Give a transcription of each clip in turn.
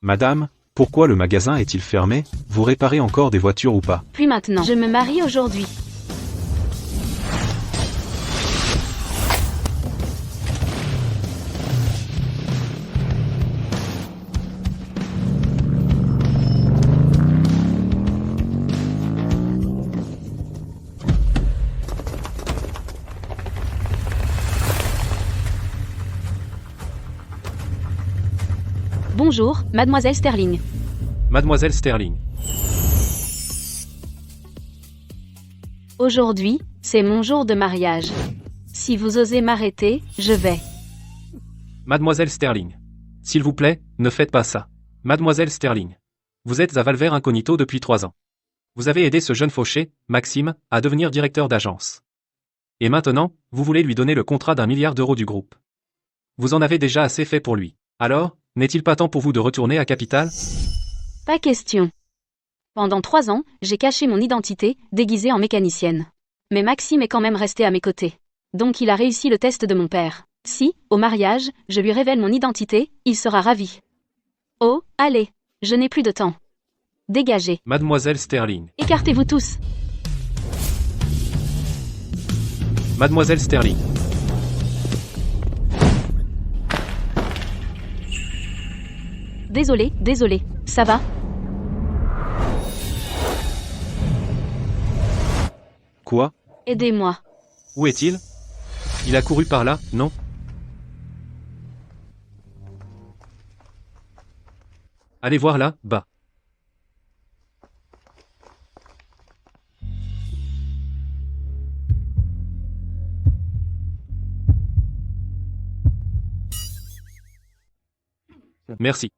Madame, pourquoi le magasin est-il fermé? Vous réparez encore des voitures ou pas? Puis maintenant, je me marie aujourd'hui. Bonjour, mademoiselle Sterling. Mademoiselle Sterling. Aujourd'hui, c'est mon jour de mariage. Si vous osez m'arrêter, je vais. Mademoiselle Sterling. S'il vous plaît, ne faites pas ça. Mademoiselle Sterling. Vous êtes à Valver Incognito depuis 3 ans. Vous avez aidé ce jeune fauché, Maxime, à devenir directeur d'agence. Et maintenant, vous voulez lui donner le contrat d'1 milliard d'euros du groupe. Vous en avez déjà assez fait pour lui. Alors, n'est-il pas temps pour vous de retourner à Capital? Pas question. Pendant 3 ans, j'ai caché mon identité, déguisée en mécanicienne. Mais Maxime est quand même resté à mes côtés. Donc il a réussi le test de mon père. Si, au mariage, je lui révèle mon identité, il sera ravi. Oh, allez, je n'ai plus de temps. Dégagez. Mademoiselle Sterling. Écartez-vous tous. Mademoiselle Sterling. Désolé, ça va? Quoi? Aidez-moi. Où est-il? Il a couru par là, non? Allez voir là, bas. Merci.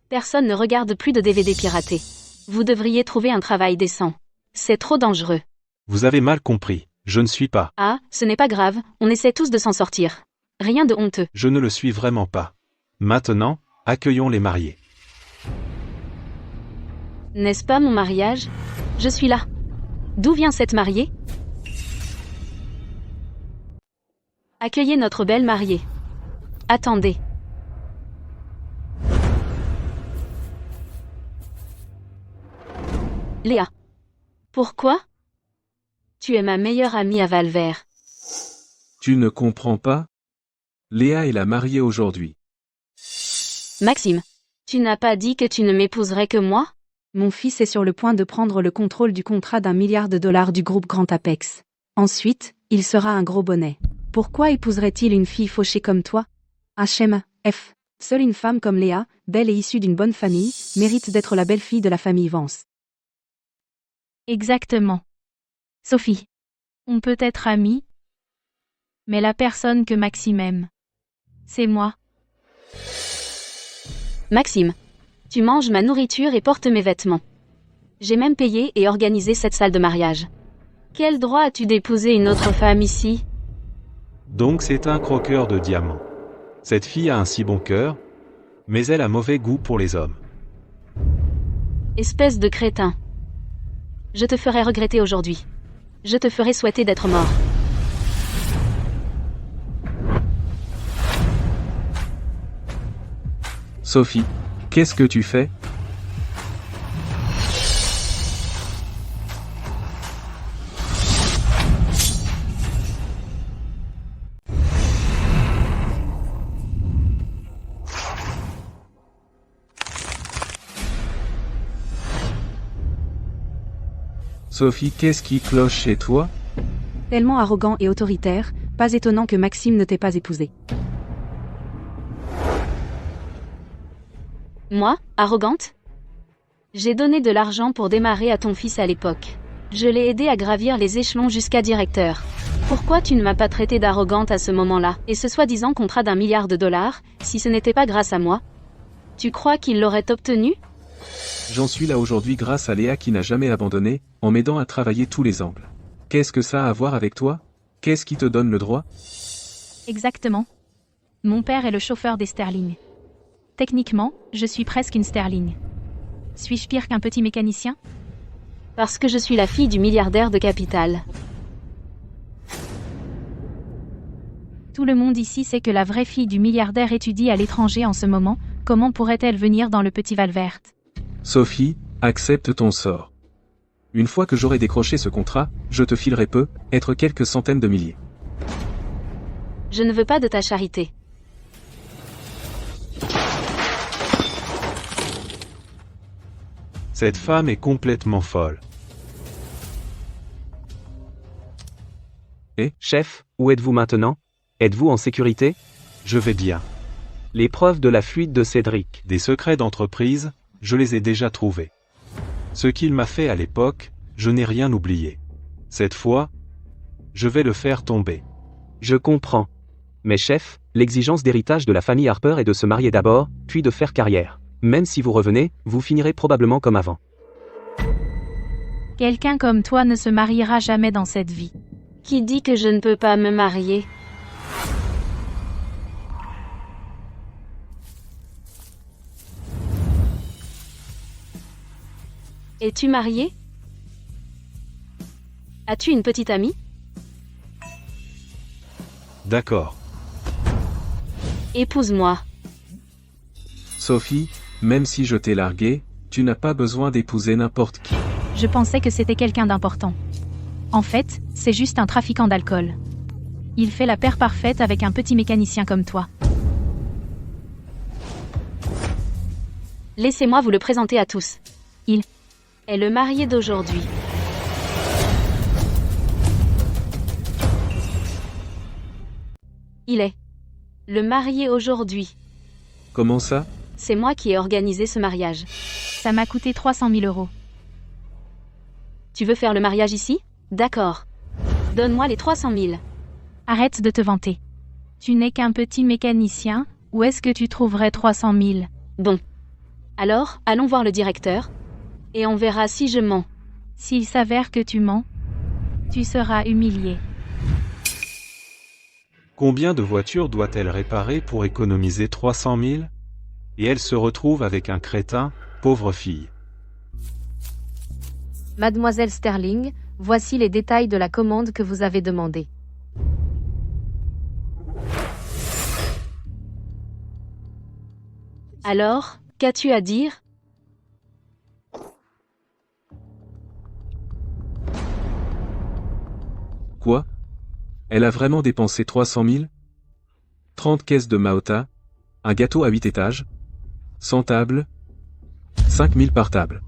Personne ne regarde plus de DVD piratés. Vous devriez trouver un travail décent. C'est trop dangereux. Vous avez mal compris. Je ne suis pas. Ah, ce n'est pas grave, on essaie tous de s'en sortir. Rien de honteux. Je ne le suis vraiment pas. Maintenant, accueillons les mariés. N'est-ce pas mon mariage? Je suis là. D'où vient cette mariée? Accueillez notre belle mariée. Attendez. Léa. Pourquoi? Tu es ma meilleure amie à Valver. Tu ne comprends pas? Léa est la mariée aujourd'hui. Maxime. Tu n'as pas dit que tu ne m'épouserais que moi? Mon fils est sur le point de prendre le contrôle du contrat d'1 milliard de dollars du groupe Grand Apex. Ensuite, il sera un gros bonnet. Pourquoi épouserait-il une fille fauchée comme toi? H.M.F. Seule une femme comme Léa, belle et issue d'une bonne famille, mérite d'être la belle-fille de la famille Vance. Exactement. Sophie. On peut être amis, mais la personne que Maxime aime, c'est moi. Maxime. Tu manges ma nourriture et portes mes vêtements. J'ai même payé et organisé cette salle de mariage. Quel droit as-tu d'épouser une autre femme ici? Donc c'est un croqueur de diamants. Cette fille a un si bon cœur, mais elle a mauvais goût pour les hommes. Espèce de crétin. Je te ferai regretter aujourd'hui. Je te ferai souhaiter d'être mort. Sophie, qu'est-ce que tu fais? Sophie, qu'est-ce qui cloche chez toi? Tellement arrogant et autoritaire, pas étonnant que Maxime ne t'ait pas épousé. Moi, arrogante? J'ai donné de l'argent pour démarrer à ton fils à l'époque. Je l'ai aidé à gravir les échelons jusqu'à directeur. Pourquoi tu ne m'as pas traité d'arrogante à ce moment-là, et ce soi-disant contrat d'1 milliard de dollars, si ce n'était pas grâce à moi? Tu crois qu'il l'aurait obtenu? J'en suis là aujourd'hui grâce à Léa qui n'a jamais abandonné, en m'aidant à travailler tous les angles. Qu'est-ce que ça a à voir avec toi? Qu'est-ce qui te donne le droit? Exactement. Mon père est le chauffeur des Sterling. Techniquement, je suis presque une Sterling. Suis-je pire qu'un petit mécanicien? Parce que je suis la fille du milliardaire de Capital. Tout le monde ici sait que la vraie fille du milliardaire étudie à l'étranger en ce moment, comment pourrait-elle venir dans le petit Valvert? Sophie, accepte ton sort. Une fois que j'aurai décroché ce contrat, je te filerai être quelques centaines de milliers. Je ne veux pas de ta charité. Cette femme est complètement folle. Chef, où êtes-vous maintenant? Êtes-vous en sécurité? Je vais bien. Les preuves de la fuite de Cédric. Des secrets d'entreprise, je les ai déjà trouvés. Ce qu'il m'a fait à l'époque, je n'ai rien oublié. Cette fois, je vais le faire tomber. Je comprends. Mais chef, l'exigence d'héritage de la famille Harper est de se marier d'abord, puis de faire carrière. Même si vous revenez, vous finirez probablement comme avant. Quelqu'un comme toi ne se mariera jamais dans cette vie. Qui dit que je ne peux pas me marier? Es-tu marié? As-tu une petite amie? D'accord. Épouse-moi. Sophie, même si je t'ai largué, tu n'as pas besoin d'épouser n'importe qui. Je pensais que c'était quelqu'un d'important. En fait, c'est juste un trafiquant d'alcool. Il fait la paire parfaite avec un petit mécanicien comme toi. Laissez-moi vous le présenter à tous. Il est le marié d'aujourd'hui. Il est le marié aujourd'hui. Comment ça? C'est moi qui ai organisé ce mariage. Ça m'a coûté 300 000 €. Tu veux faire le mariage ici? D'accord. Donne-moi les 300 000. Arrête de te vanter. Tu n'es qu'un petit mécanicien, où est-ce que tu trouverais 300 000? Bon. Alors, allons voir le directeur. Et on verra si je mens. S'il s'avère que tu mens, tu seras humilié. Combien de voitures doit-elle réparer pour économiser 300 000? Et elle se retrouve avec un crétin, pauvre fille. Mademoiselle Sterling, voici les détails de la commande que vous avez demandée. Alors, qu'as-tu à dire? Quoi? Elle a vraiment dépensé 300 000? 30 caisses de Mahota, un gâteau à 8 étages, 100 tables, 5 000 par table.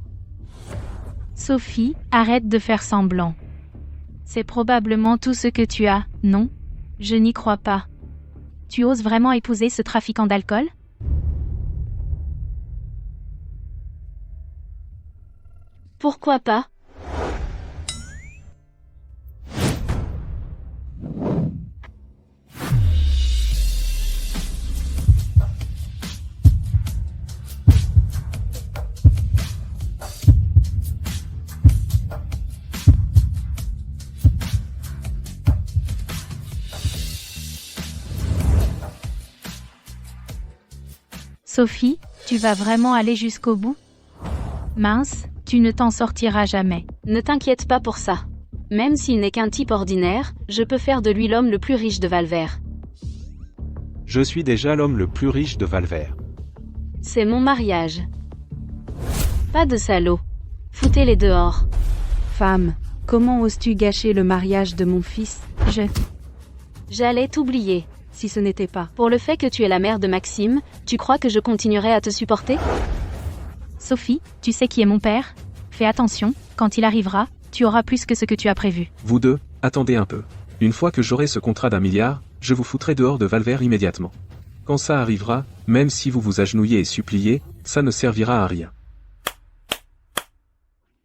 Sophie, arrête de faire semblant. C'est probablement tout ce que tu as, non? Je n'y crois pas. Tu oses vraiment épouser ce trafiquant d'alcool? Pourquoi pas? Sophie, tu vas vraiment aller jusqu'au bout? Mince, tu ne t'en sortiras jamais. Ne t'inquiète pas pour ça. Même s'il n'est qu'un type ordinaire, je peux faire de lui l'homme le plus riche de Valvert. Je suis déjà l'homme le plus riche de Valvert. C'est mon mariage. Pas de salauds. Foutez-les dehors. Femme, comment oses-tu gâcher le mariage de mon fils? J'allais t'oublier. Si ce n'était pas. Pour le fait que tu es la mère de Maxime, tu crois que je continuerai à te supporter? Sophie, tu sais qui est mon père? Fais attention, quand il arrivera, tu auras plus que ce que tu as prévu. Vous deux, attendez un peu. Une fois que j'aurai ce contrat d'1 milliard, je vous foutrai dehors de Valvert immédiatement. Quand ça arrivera, même si vous vous agenouillez et suppliez, ça ne servira à rien.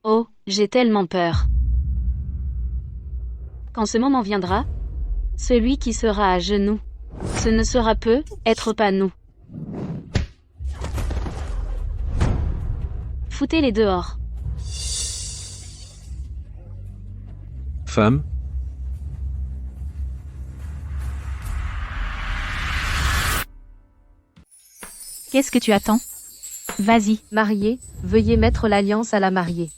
Oh, j'ai tellement peur. Quand ce moment viendra, celui qui sera à genoux, ce ne sera peut-être pas nous. Foutez-les dehors. Femme, Qu'est-ce que tu attends? Vas-y. Mariée, veuillez mettre l'alliance à la mariée.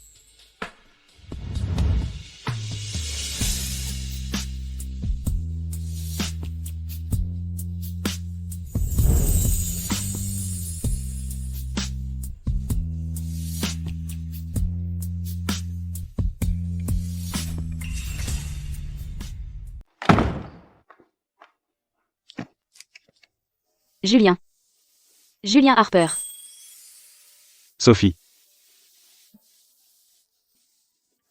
Julien. Julien Harper. Sophie.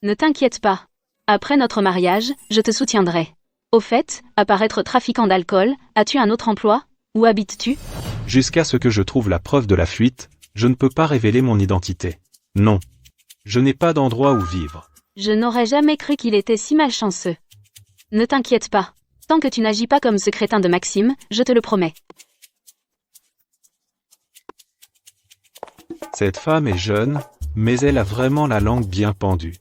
Ne t'inquiète pas. Après notre mariage, je te soutiendrai. Au fait, à part être trafiquant d'alcool, as-tu un autre emploi? Où habites-tu? Jusqu'à ce que je trouve la preuve de la fuite, je ne peux pas révéler mon identité. Non. Je n'ai pas d'endroit où vivre. Je n'aurais jamais cru qu'il était si malchanceux. Ne t'inquiète pas. Tant que tu n'agis pas comme ce crétin de Maxime, je te le promets. Cette femme est jeune, mais elle a vraiment la langue bien pendue.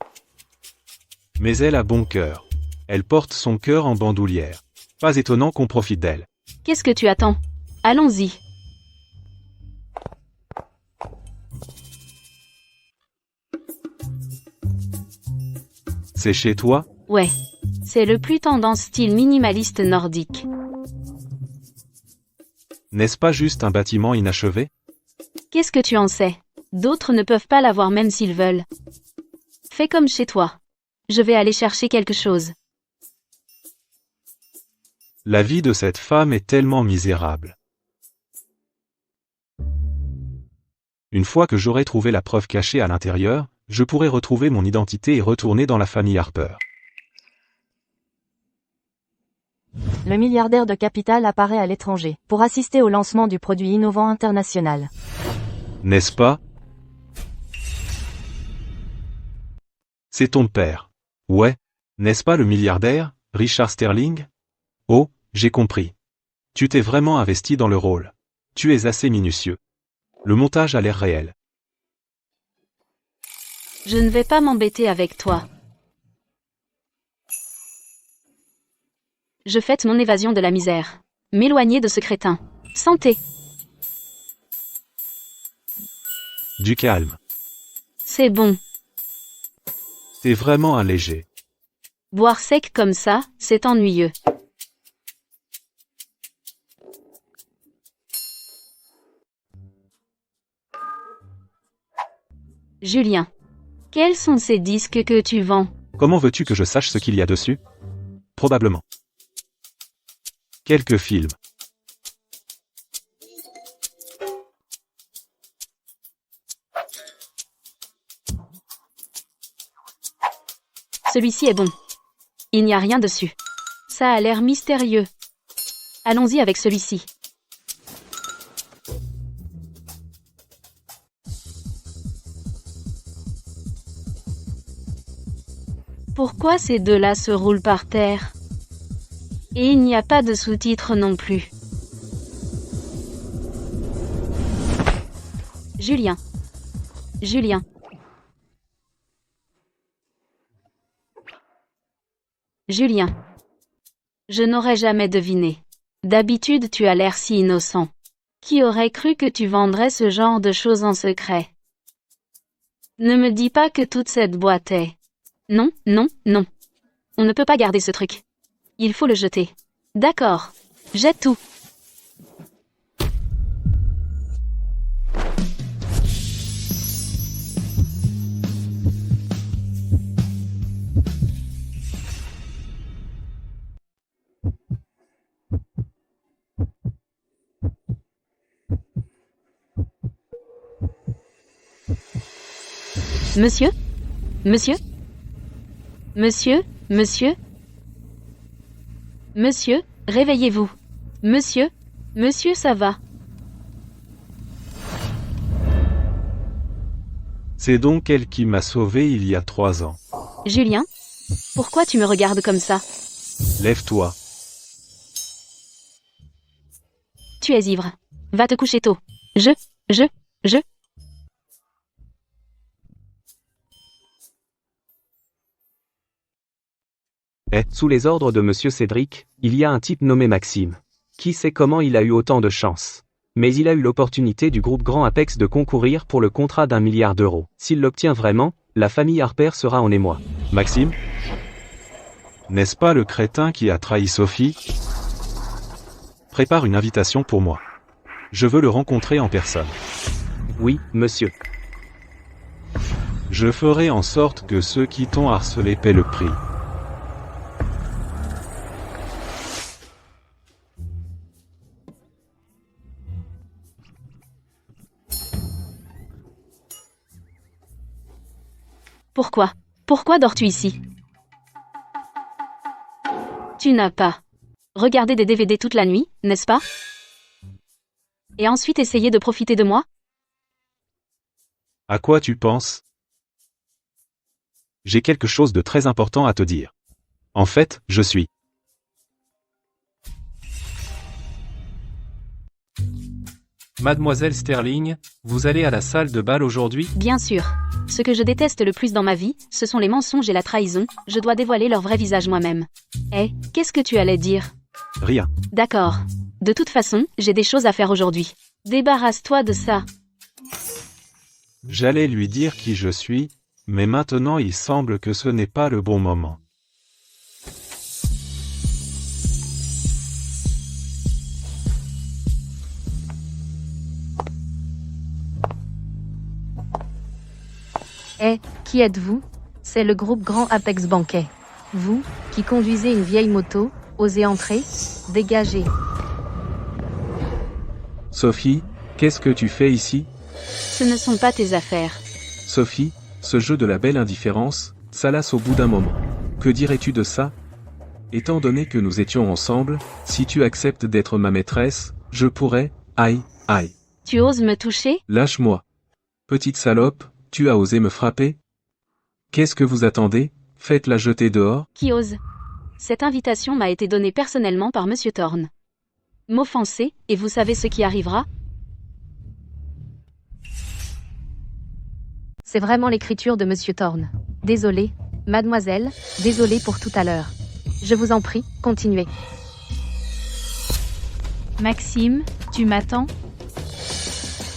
Mais elle a bon cœur. Elle porte son cœur en bandoulière. Pas étonnant qu'on profite d'elle. Qu'est-ce que tu attends? Allons-y. C'est chez toi? Ouais. C'est le plus tendance style minimaliste nordique. N'est-ce pas juste un bâtiment inachevé? Qu'est-ce que tu en sais? D'autres ne peuvent pas l'avoir même s'ils veulent. Fais comme chez toi. Je vais aller chercher quelque chose. La vie de cette femme est tellement misérable. Une fois que j'aurai trouvé la preuve cachée à l'intérieur, je pourrai retrouver mon identité et retourner dans la famille Harper. Le milliardaire de capital apparaît à l'étranger, pour assister au lancement du produit innovant international. N'est-ce pas? C'est ton père. Ouais. N'est-ce pas le milliardaire, Richard Sterling? Oh, j'ai compris. Tu t'es vraiment investi dans le rôle. Tu es assez minutieux. Le montage a l'air réel. Je ne vais pas m'embêter avec toi. Je fête mon évasion de la misère. M'éloigner de ce crétin. Santé. Du calme. C'est bon. T'es vraiment un léger. Boire sec comme ça, c'est ennuyeux. Julien. Quels sont ces disques que tu vends? Comment veux-tu que je sache ce qu'il y a dessus? Probablement. Quelques films. Celui-ci est bon. Il n'y a rien dessus. Ça a l'air mystérieux. Allons-y avec celui-ci. Pourquoi ces deux-là se roulent par terre? Et il n'y a pas de sous-titres non plus. Julien. Julien. Julien. Je n'aurais jamais deviné. D'habitude tu as l'air si innocent. Qui aurait cru que tu vendrais ce genre de choses en secret? Ne me dis pas que toute cette boîte est... Non, non, non. On ne peut pas garder ce truc. Il faut le jeter. D'accord. Jette tout. Monsieur? Monsieur? Monsieur? Monsieur? Monsieur, réveillez-vous. Monsieur? Monsieur, ça va? C'est donc elle qui m'a sauvé il y a 3 ans. Julien? Pourquoi tu me regardes comme ça? Lève-toi. Tu es ivre. Va te coucher tôt. Je. Sous les ordres de Monsieur Cédric, il y a un type nommé Maxime. Qui sait comment il a eu autant de chance? Mais il a eu l'opportunité du groupe Grand Apex de concourir pour le contrat d'1 milliard d'euros. S'il l'obtient vraiment, la famille Harper sera en émoi. Maxime? N'est-ce pas le crétin qui a trahi Sophie? Prépare une invitation pour moi. Je veux le rencontrer en personne. Oui, monsieur. Je ferai en sorte que ceux qui t'ont harcelé paient le prix. Pourquoi? Pourquoi dors-tu ici? Tu n'as pas regardé des DVD toute la nuit, n'est-ce pas? Et ensuite essayé de profiter de moi? À quoi tu penses? J'ai quelque chose de très important à te dire. En fait, je suis. Mademoiselle Sterling, vous allez à la salle de bal aujourd'hui? Bien sûr. Ce que je déteste le plus dans ma vie, ce sont les mensonges et la trahison, je dois dévoiler leur vrai visage moi-même. Eh, qu'est-ce que tu allais dire? Rien. D'accord. De toute façon, j'ai des choses à faire aujourd'hui. Débarrasse-toi de ça. J'allais lui dire qui je suis, mais maintenant il semble que ce n'est pas le bon moment. Eh, qui êtes-vous? C'est le groupe Grand Apex Banquet. Vous, qui conduisez une vieille moto, osez entrer? Dégagez. Sophie, qu'est-ce que tu fais ici? Ce ne sont pas tes affaires. Sophie, ce jeu de la belle indifférence, ça lasse au bout d'un moment. Que dirais-tu de ça? Étant donné que nous étions ensemble, si tu acceptes d'être ma maîtresse, je pourrais... Aïe, aïe. Tu oses me toucher? Lâche-moi. Petite salope, tu as osé me frapper? Qu'est-ce que vous attendez? Faites-la jeter dehors? Qui ose? Cette invitation m'a été donnée personnellement par Monsieur Thorne. M'offenser, et vous savez ce qui arrivera? C'est vraiment l'écriture de Monsieur Thorne. Désolé, mademoiselle, désolé pour tout à l'heure. Je vous en prie, continuez. Maxime, tu m'attends?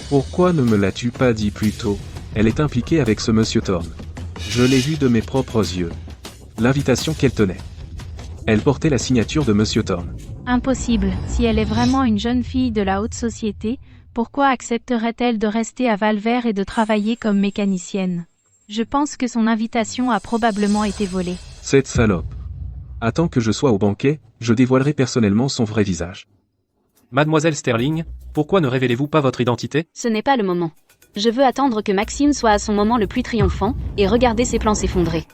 Pourquoi ne me l'as-tu pas dit plus tôt? Elle est impliquée avec ce Monsieur Thorne. Je l'ai vu de mes propres yeux. L'invitation qu'elle tenait. Elle portait la signature de Monsieur Thorne. Impossible. Si elle est vraiment une jeune fille de la haute société, pourquoi accepterait-elle de rester à Valvert et de travailler comme mécanicienne? Je pense que son invitation a probablement été volée. Cette salope. Attends que je sois au banquet, je dévoilerai personnellement son vrai visage. Mademoiselle Sterling, pourquoi ne révélez-vous pas votre identité? Ce n'est pas le moment. Je veux attendre que Maxime soit à son moment le plus triomphant, et regarder ses plans s'effondrer.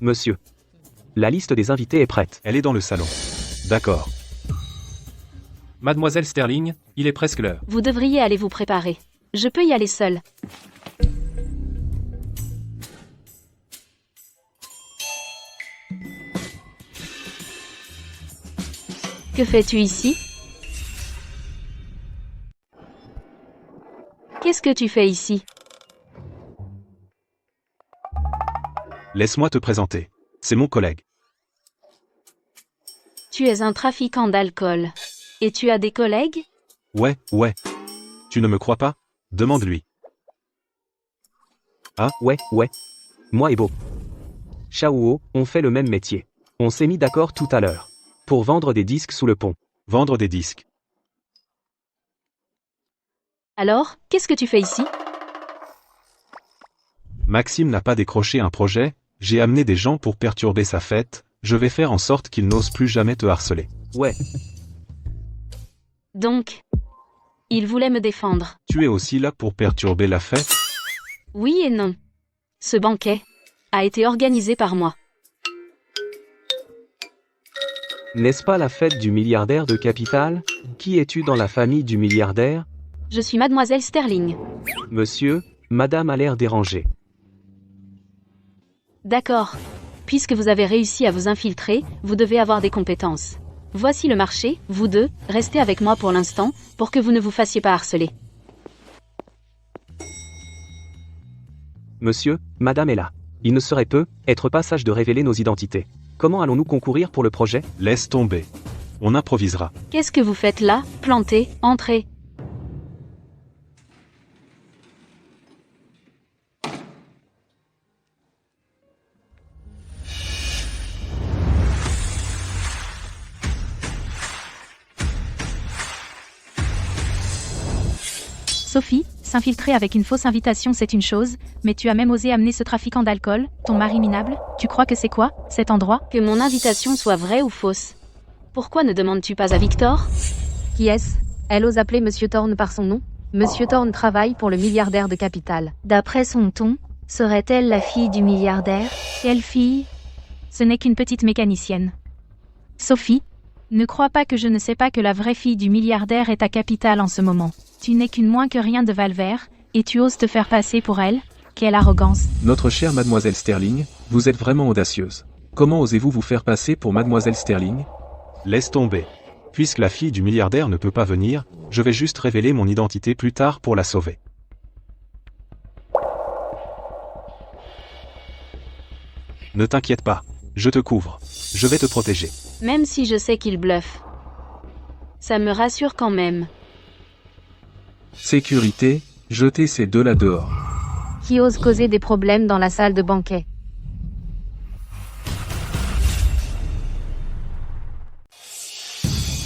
Monsieur. La liste des invités est prête. Elle est dans le salon. D'accord. Mademoiselle Sterling, il est presque l'heure. Vous devriez aller vous préparer. Je peux y aller seule. Que fais-tu ici? Qu'est-ce que tu fais ici? Laisse-moi te présenter. C'est mon collègue. Tu es un trafiquant d'alcool. Et tu as des collègues? Ouais. Tu ne me crois pas? Demande-lui. Ah, ouais. Moi et Beau. Chao, on fait le même métier. On s'est mis d'accord tout à l'heure. Pour vendre des disques sous le pont. Vendre des disques. Alors, qu'est-ce que tu fais ici? Maxime n'a pas décroché un projet, j'ai amené des gens pour perturber sa fête, je vais faire en sorte qu'il n'ose plus jamais te harceler. Ouais. Donc, il voulait me défendre. Tu es aussi là pour perturber la fête? Oui et non. Ce banquet a été organisé par moi. N'est-ce pas la fête du milliardaire de Capital? Qui es-tu dans la famille du milliardaire? Je suis Mademoiselle Sterling. Monsieur, madame a l'air dérangée. D'accord. Puisque vous avez réussi à vous infiltrer, vous devez avoir des compétences. Voici le marché, vous deux, restez avec moi pour l'instant, pour que vous ne vous fassiez pas harceler. Monsieur, madame est là. Il ne serait peu être pas sage de révéler nos identités. Comment allons-nous concourir pour le projet? Laisse tomber. On improvisera. Qu'est-ce que vous faites là? Plantez, entrez. Sophie, s'infiltrer avec une fausse invitation c'est une chose, mais tu as même osé amener ce trafiquant d'alcool, ton mari minable, tu crois que c'est quoi, cet endroit? Que mon invitation soit vraie ou fausse? Pourquoi ne demandes-tu pas à Victor? Qui est-ce? Elle ose appeler Monsieur Thorne par son nom? Monsieur Thorne travaille pour le milliardaire de Capital. D'après son ton, Serait-elle la fille du milliardaire? Quelle fille? Ce n'est qu'une petite mécanicienne. Sophie, ne crois pas que je ne sais pas que la vraie fille du milliardaire est à Capital en ce moment. Tu n'es qu'une moins que rien de Valvert, et tu oses te faire passer pour elle? Quelle arrogance. Notre chère mademoiselle Sterling, vous êtes vraiment audacieuse. Comment osez-vous vous faire passer pour mademoiselle Sterling? Laisse tomber. Puisque la fille du milliardaire ne peut pas venir, je vais juste révéler mon identité plus tard pour la sauver. Ne t'inquiète pas, je te couvre. Je vais te protéger. Même si je sais qu'il bluffe. Ça me rassure quand même. Sécurité, jetez ces deux-là dehors. Qui ose causer des problèmes dans la salle de banquet?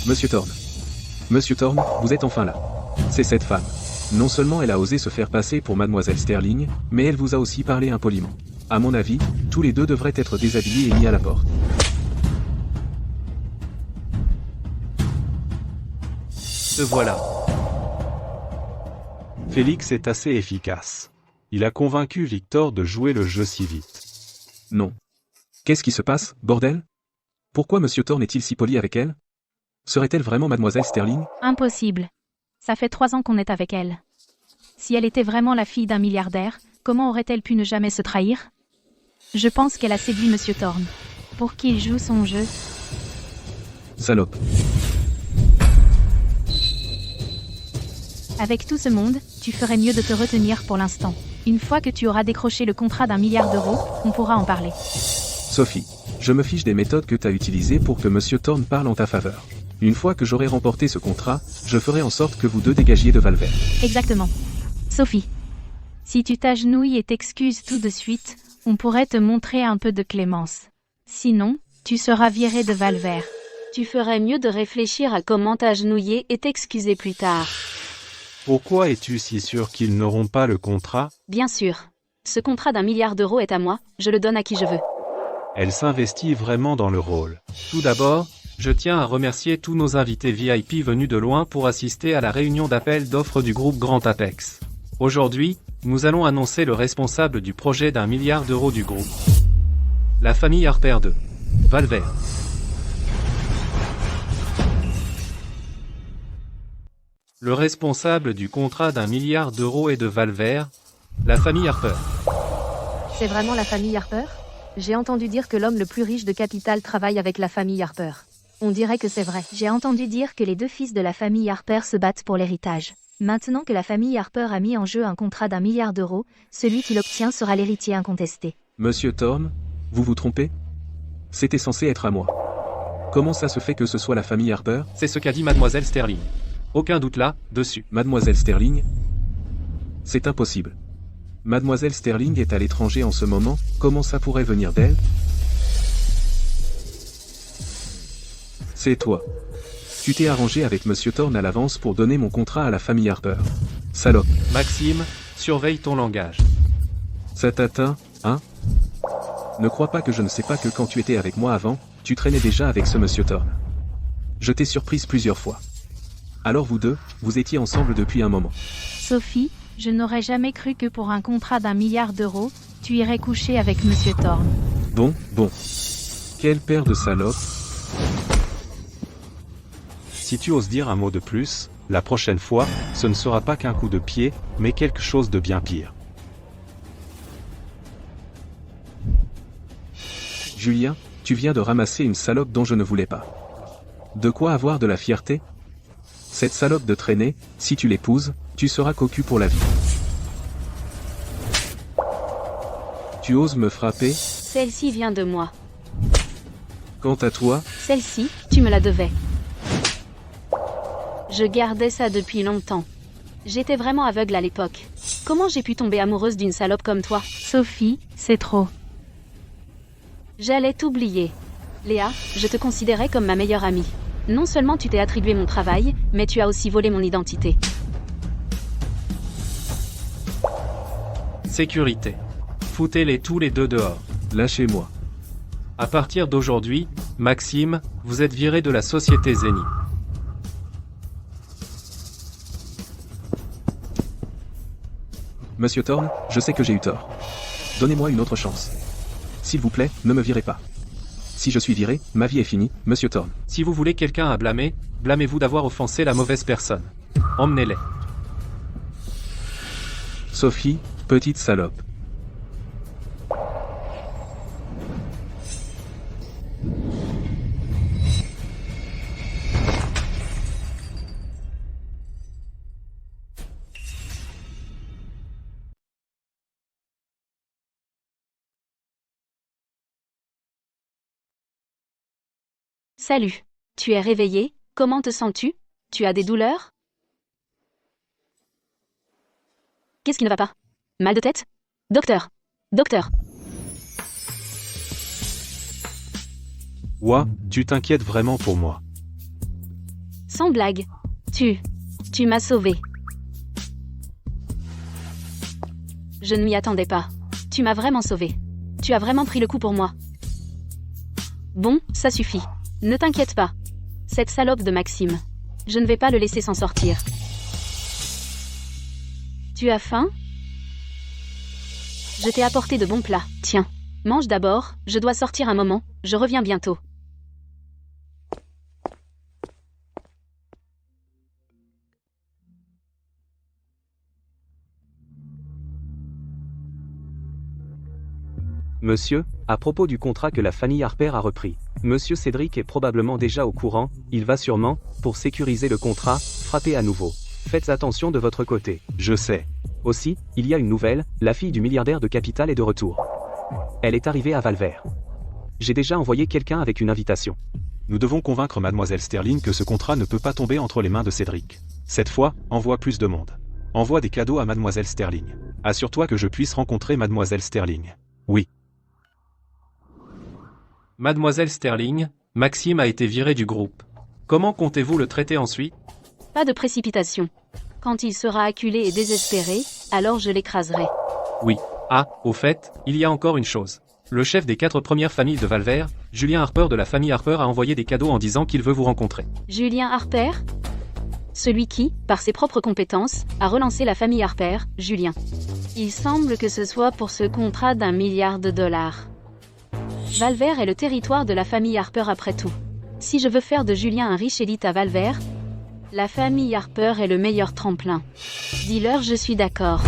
Monsieur Thorne. Monsieur Thorne, vous êtes enfin là. C'est cette femme. Non seulement elle a osé se faire passer pour mademoiselle Sterling, mais elle vous a aussi parlé impoliment. À mon avis, tous les deux devraient être déshabillés et mis à la porte. Te voilà. Félix est assez efficace. Il a convaincu Victor de jouer le jeu si vite. Non. Qu'est-ce qui se passe, bordel? Pourquoi Monsieur Thorne est-il si poli avec elle? Serait-elle vraiment mademoiselle Sterling? Impossible. Ça fait 3 ans qu'on est avec elle. Si elle était vraiment la fille d'un milliardaire, comment aurait-elle pu ne jamais se trahir? Je pense qu'elle a séduit Monsieur Thorne. Pour qu'il joue son jeu. Salope. Avec tout ce monde, tu ferais mieux de te retenir pour l'instant. Une fois que tu auras décroché le contrat d'1 milliard d'euros, on pourra en parler. Sophie, je me fiche des méthodes que tu as utilisées pour que Monsieur Thorne parle en ta faveur. Une fois que j'aurai remporté ce contrat, je ferai en sorte que vous deux dégagiez de Valvert. Exactement. Sophie, si tu t'agenouilles et t'excuses tout de suite, on pourrait te montrer un peu de clémence. Sinon, tu seras viré de Valvert. Tu ferais mieux de réfléchir à comment t'agenouiller et t'excuser plus tard. Pourquoi es-tu si sûr qu'ils n'auront pas le contrat? Bien sûr. Ce contrat d'1 milliard d'euros est à moi, je le donne à qui je veux. Elle s'investit vraiment dans le rôle. Tout d'abord, je tiens à remercier tous nos invités VIP venus de loin pour assister à la réunion d'appel d'offres du groupe Grand Apex. Aujourd'hui, nous allons annoncer le responsable du projet d'1 milliard d'euros du groupe. La famille Harper de Valvert. Le responsable du contrat d'1 milliard d'euros est de Valvert, la famille Harper. C'est vraiment la famille Harper? J'ai entendu dire que l'homme le plus riche de Capital travaille avec la famille Harper. On dirait que c'est vrai. J'ai entendu dire que les 2 fils de la famille Harper se battent pour l'héritage. Maintenant que la famille Harper a mis en jeu un contrat d'1 milliard d'euros, celui qui l'obtient sera l'héritier incontesté. Monsieur Thorne, vous vous trompez? C'était censé être à moi. Comment ça se fait que ce soit la famille Harper? C'est ce qu'a dit mademoiselle Sterling. Aucun doute là, dessus. Mademoiselle Sterling? C'est impossible. Mademoiselle Sterling est à l'étranger en ce moment, comment ça pourrait venir d'elle? C'est toi. Tu t'es arrangé avec Monsieur Thorne à l'avance pour donner mon contrat à la famille Harper. Salope. Maxime, surveille ton langage. Ça t'atteint, hein? Ne crois pas que je ne sais pas que quand tu étais avec moi avant, tu traînais déjà avec ce Monsieur Thorne. Je t'ai surprise plusieurs fois. Alors vous deux, vous étiez ensemble depuis un moment. Sophie, je n'aurais jamais cru que pour un contrat d'1 milliard d'euros, tu irais coucher avec Monsieur Thorne. Bon. Quelle paire de salopes. Si tu oses dire un mot de plus, la prochaine fois, ce ne sera pas qu'un coup de pied, mais quelque chose de bien pire. Julien, tu viens de ramasser une salope dont je ne voulais pas. De quoi avoir de la fierté? Cette salope de traînée, si tu l'épouses, tu seras cocu pour la vie. Tu oses me frapper? Celle-ci vient de moi. Quant à toi? Celle-ci, tu me la devais. Je gardais ça depuis longtemps. J'étais vraiment aveugle à l'époque. Comment j'ai pu tomber amoureuse d'une salope comme toi? Sophie, c'est trop. J'allais t'oublier. Léa, je te considérais comme ma meilleure amie. Non seulement tu t'es attribué mon travail, mais tu as aussi volé mon identité. Sécurité. Foutez-les tous les deux dehors. Lâchez-moi. À partir d'aujourd'hui, Maxime, vous êtes viré de la société Zénith. Monsieur Thorne, je sais que j'ai eu tort. Donnez-moi une autre chance. S'il vous plaît, ne me virez pas. Si je suis viré, ma vie est finie, Monsieur Thorne. Si vous voulez quelqu'un à blâmer, blâmez-vous d'avoir offensé la mauvaise personne. Emmenez-les. Sophie, petite salope. Salut. Tu es réveillé? Comment te sens-tu? Tu as des douleurs? Qu'est-ce qui ne va pas? Mal de tête? Docteur. Docteur. Ouah, tu t'inquiètes vraiment pour moi. Sans blague. Tu m'as sauvé. Je ne m'y attendais pas. Tu m'as vraiment sauvé. Tu as vraiment pris le coup pour moi. Bon, ça suffit. Ne t'inquiète pas. Cette salope de Maxime. Je ne vais pas le laisser s'en sortir. Tu as faim? Je t'ai apporté de bons plats. Tiens, mange d'abord, je dois sortir un moment, je reviens bientôt. Monsieur, à propos du contrat que la famille Harper a repris. Monsieur Cédric est probablement déjà au courant, il va sûrement, pour sécuriser le contrat, frapper à nouveau. Faites attention de votre côté. Je sais. Aussi, il y a une nouvelle, la fille du milliardaire de Capital est de retour. Elle est arrivée à Valvert. J'ai déjà envoyé quelqu'un avec une invitation. Nous devons convaincre Mademoiselle Sterling que ce contrat ne peut pas tomber entre les mains de Cédric. Cette fois, envoie plus de monde. Envoie des cadeaux à Mademoiselle Sterling. Assure-toi que je puisse rencontrer Mademoiselle Sterling. Oui. Mademoiselle Sterling, Maxime a été viré du groupe. Comment comptez-vous le traiter ensuite? Pas de précipitation. Quand il sera acculé et désespéré, alors je l'écraserai. Oui. Ah, au fait, il y a encore une chose. Le chef des 4 premières familles de Valvert, Julien Harper de la famille Harper a envoyé des cadeaux en disant qu'il veut vous rencontrer. Julien Harper? Celui qui, par ses propres compétences, a relancé la famille Harper, Julien. Il semble que ce soit pour ce contrat d'1 milliard de dollars. Valvert est le territoire de la famille Harper après tout. Si je veux faire de Julien un riche élite à Valvert, la famille Harper est le meilleur tremplin. Dis-leur je suis d'accord.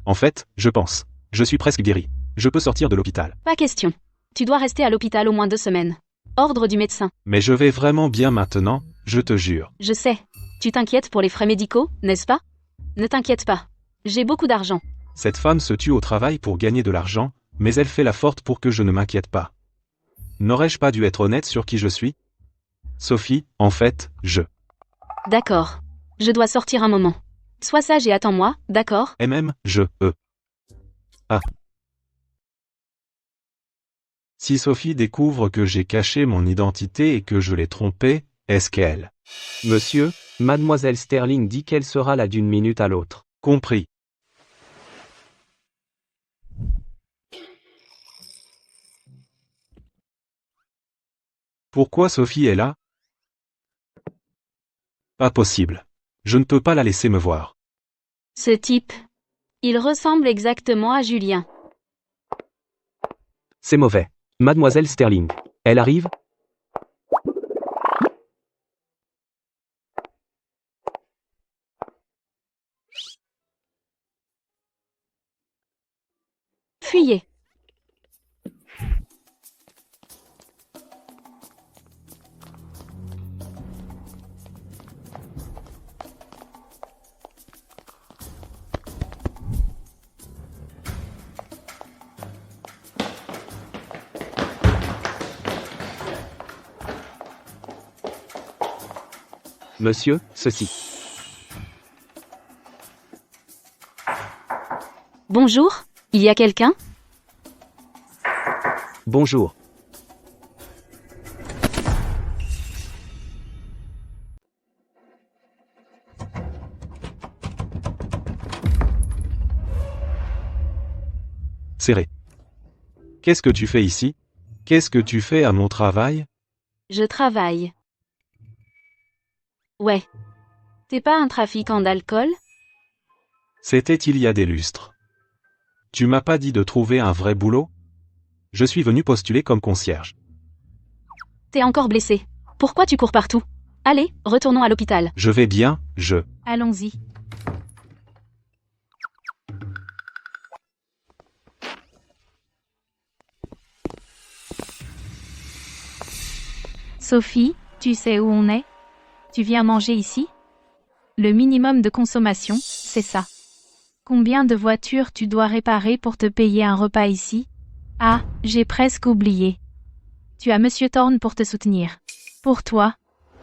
En fait, je pense. Je suis presque guéri. Je peux sortir de l'hôpital. Pas question. Tu dois rester à l'hôpital au moins 2 semaines. Ordre du médecin. Mais je vais vraiment bien maintenant, je te jure. Je sais. Tu t'inquiètes pour les frais médicaux, n'est-ce pas? Ne t'inquiète pas. J'ai beaucoup d'argent. Cette femme se tue au travail pour gagner de l'argent, mais elle fait la forte pour que je ne m'inquiète pas. N'aurais-je pas dû être honnête sur qui je suis? Sophie, en fait, D'accord. Je dois sortir un moment. Sois sage et attends-moi, d'accord? Ah. Si Sophie découvre que j'ai caché mon identité et que je l'ai trompée, est-ce qu'elle... Monsieur, Mademoiselle Sterling dit qu'elle sera là d'une minute à l'autre. Compris. Pourquoi Sophie est là? Pas possible. Je ne peux pas la laisser me voir. Ce type. Il ressemble exactement à Julien. C'est mauvais. Mademoiselle Sterling. Elle arrive? Fuyez. Monsieur, ceci. Bonjour, il y a quelqu'un? Bonjour. Serré. Qu'est-ce que tu fais ici? Qu'est-ce que tu fais à mon travail? Je travaille. Ouais. T'es pas un trafiquant d'alcool? C'était il y a des lustres. Tu m'as pas dit de trouver un vrai boulot? Je suis venu postuler comme concierge. T'es encore blessé. Pourquoi tu cours partout? Allez, retournons à l'hôpital. Je vais bien, Allons-y. Sophie, tu sais où on est? Tu viens manger ici? Le minimum de consommation, c'est ça. Combien de voitures tu dois réparer pour te payer un repas ici? Ah, j'ai presque oublié. Tu as Monsieur Thorne pour te soutenir. Pour toi,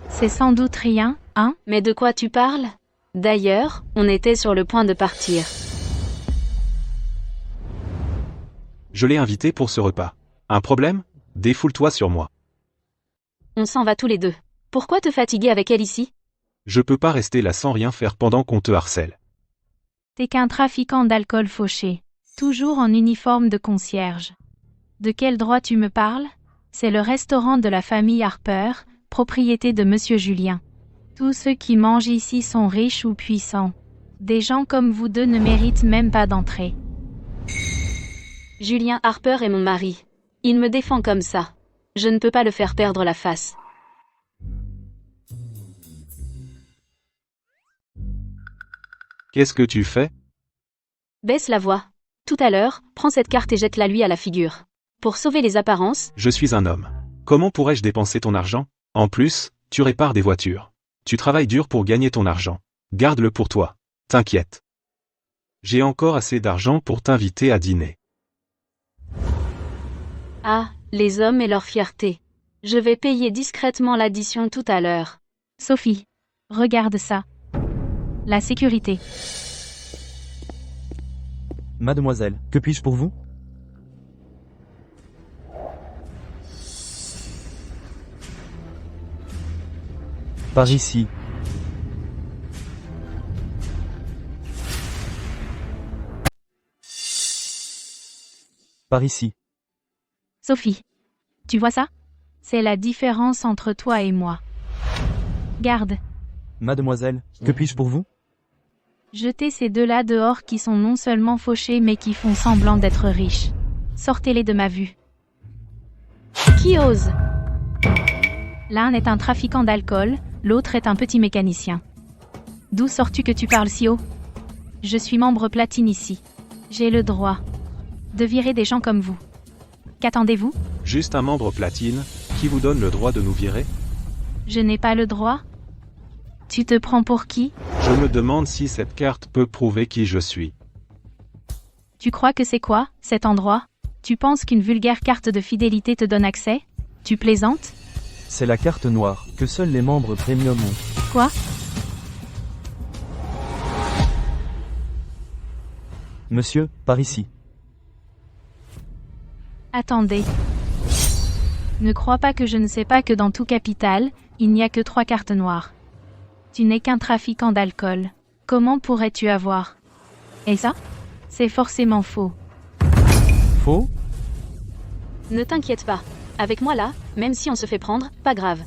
c'est sans doute rien, hein? Mais de quoi tu parles? D'ailleurs, on était sur le point de partir. Je l'ai invité pour ce repas. Un problème? Défoule-toi sur moi. On s'en va tous les deux. Pourquoi te fatiguer avec elle ici? Je peux pas rester là sans rien faire pendant qu'on te harcèle. T'es qu'un trafiquant d'alcool fauché. Toujours en uniforme de concierge. De quel droit tu me parles? C'est le restaurant de la famille Harper, propriété de Monsieur Julien. Tous ceux qui mangent ici sont riches ou puissants. Des gens comme vous deux ne méritent même pas d'entrer. Julien Harper est mon mari. Il me défend comme ça. Je ne peux pas le faire perdre la face. Qu'est-ce que tu fais? Baisse la voix. Tout à l'heure, prends cette carte et jette-la lui à la figure. Pour sauver les apparences, Je suis un homme. Comment pourrais-je dépenser ton argent? En plus, tu répares des voitures. Tu travailles dur pour gagner ton argent. Garde-le pour toi. T'inquiète. J'ai encore assez d'argent pour t'inviter à dîner. ah, les hommes et leur fierté. Je vais payer discrètement l'addition tout à l'heure. Sophie, regarde ça. La sécurité. Mademoiselle, que puis-je pour vous? Par ici. Par ici. Sophie, tu vois ça? C'est la différence entre toi et moi. Garde, Mademoiselle, que puis-je pour vous? jetez ces deux-là dehors qui sont non seulement fauchés mais qui font semblant d'être riches. Sortez-les de ma vue. Qui ose? L'un est un trafiquant d'alcool, l'autre est un petit mécanicien. D'où sors-tu que tu parles si haut? Je suis membre platine ici. J'ai le droit de virer des gens comme vous. Qu'attendez-vous? Juste un membre platine, qui vous donne le droit de nous virer? Je n'ai pas le droit? Tu te prends pour qui? Je me demande si cette carte peut prouver qui je suis. Tu crois que c'est quoi, cet endroit? Tu penses qu'une vulgaire carte de fidélité te donne accès? Tu plaisantes? C'est la carte noire, que seuls les membres premium ont. Quoi? Monsieur, par ici. Attendez. Ne crois pas que je ne sais pas que dans tout Capital, il n'y a que 3 cartes noires. Tu n'es qu'un trafiquant d'alcool. Comment pourrais-tu avoir? Et ça? C'est forcément faux. Faux? Ne t'inquiète pas. Avec moi là, même si on se fait prendre, pas grave.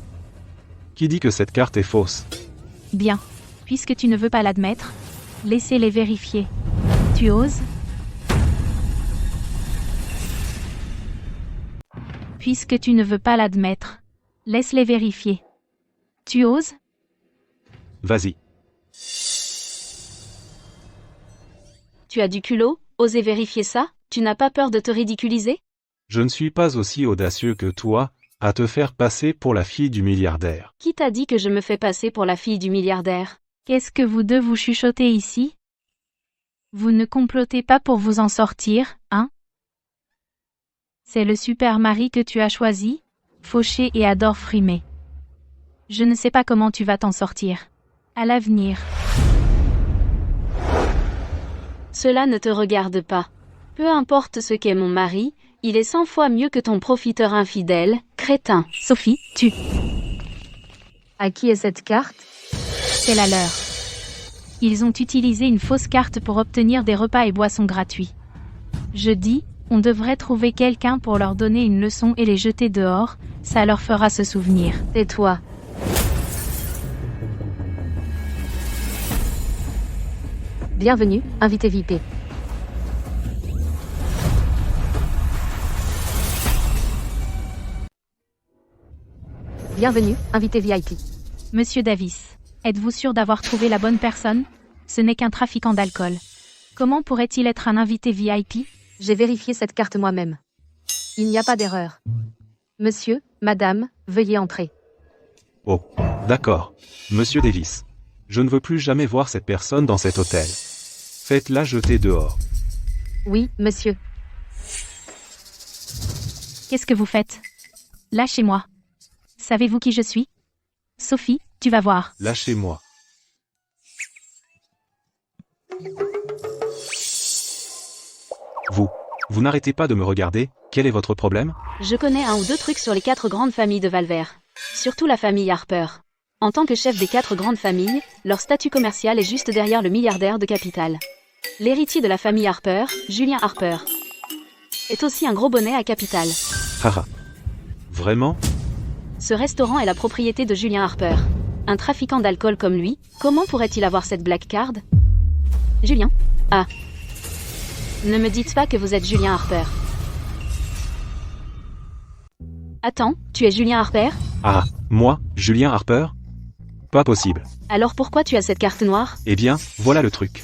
Qui dit que cette carte est fausse? Bien. Puisque tu ne veux pas l'admettre, laissez-les vérifier. Tu oses? Puisque tu ne veux pas l'admettre, laisse-les vérifier. Tu oses? Vas-y. Tu as du culot? Oser vérifier ça? Tu n'as pas peur de te ridiculiser? Je ne suis pas aussi audacieux que toi, à te faire passer pour la fille du milliardaire. Qui t'a dit que je me fais passer pour la fille du milliardaire? Qu'est-ce que vous deux vous chuchotez ici? Vous ne complotez pas pour vous en sortir, hein? C'est le super mari que tu as choisi, fauché et adore frimer. Je ne sais pas comment tu vas t'en sortir. À l'avenir. Cela ne te regarde pas. Peu importe ce qu'est mon mari, il est 100 fois mieux que ton profiteur infidèle, crétin. Sophie, tu. À qui est cette carte? C'est la leur. Ils ont utilisé une fausse carte pour obtenir des repas et boissons gratuits. Je dis, on devrait trouver quelqu'un pour leur donner une leçon et les jeter dehors, ça leur fera se souvenir. Tais-toi. Bienvenue, invité VIP. Bienvenue, invité VIP. Monsieur Davis, êtes-vous sûr d'avoir trouvé la bonne personne? Ce n'est qu'un trafiquant d'alcool. Comment pourrait-il être un invité VIP? J'ai vérifié cette carte moi-même. Il n'y a pas d'erreur. Monsieur, madame, veuillez entrer. Oh, d'accord. Monsieur Davis. Je ne veux plus jamais voir cette personne dans cet hôtel. Faites-la jeter dehors. Oui, monsieur. Qu'est-ce que vous faites? Lâchez-moi. Savez-vous qui je suis? Sophie, tu vas voir. Lâchez-moi. Vous n'arrêtez pas de me regarder, quel est votre problème? Je connais un ou deux trucs sur les 4 grandes familles de Valvert. Surtout la famille Harper. En tant que chef des 4 grandes familles, leur statut commercial est juste derrière le milliardaire de Capital. L'héritier de la famille Harper, Julien Harper, est aussi un gros bonnet à Capital. Haha. Vraiment? Ce restaurant est la propriété de Julien Harper. Un trafiquant d'alcool comme lui, comment pourrait-il avoir cette black card? Julien? Ah. Ne me dites pas que vous êtes Julien Harper. Attends, tu es Julien Harper? Ah, moi, Julien Harper? Pas possible. Alors pourquoi tu as cette carte noire? Eh bien, voilà le truc.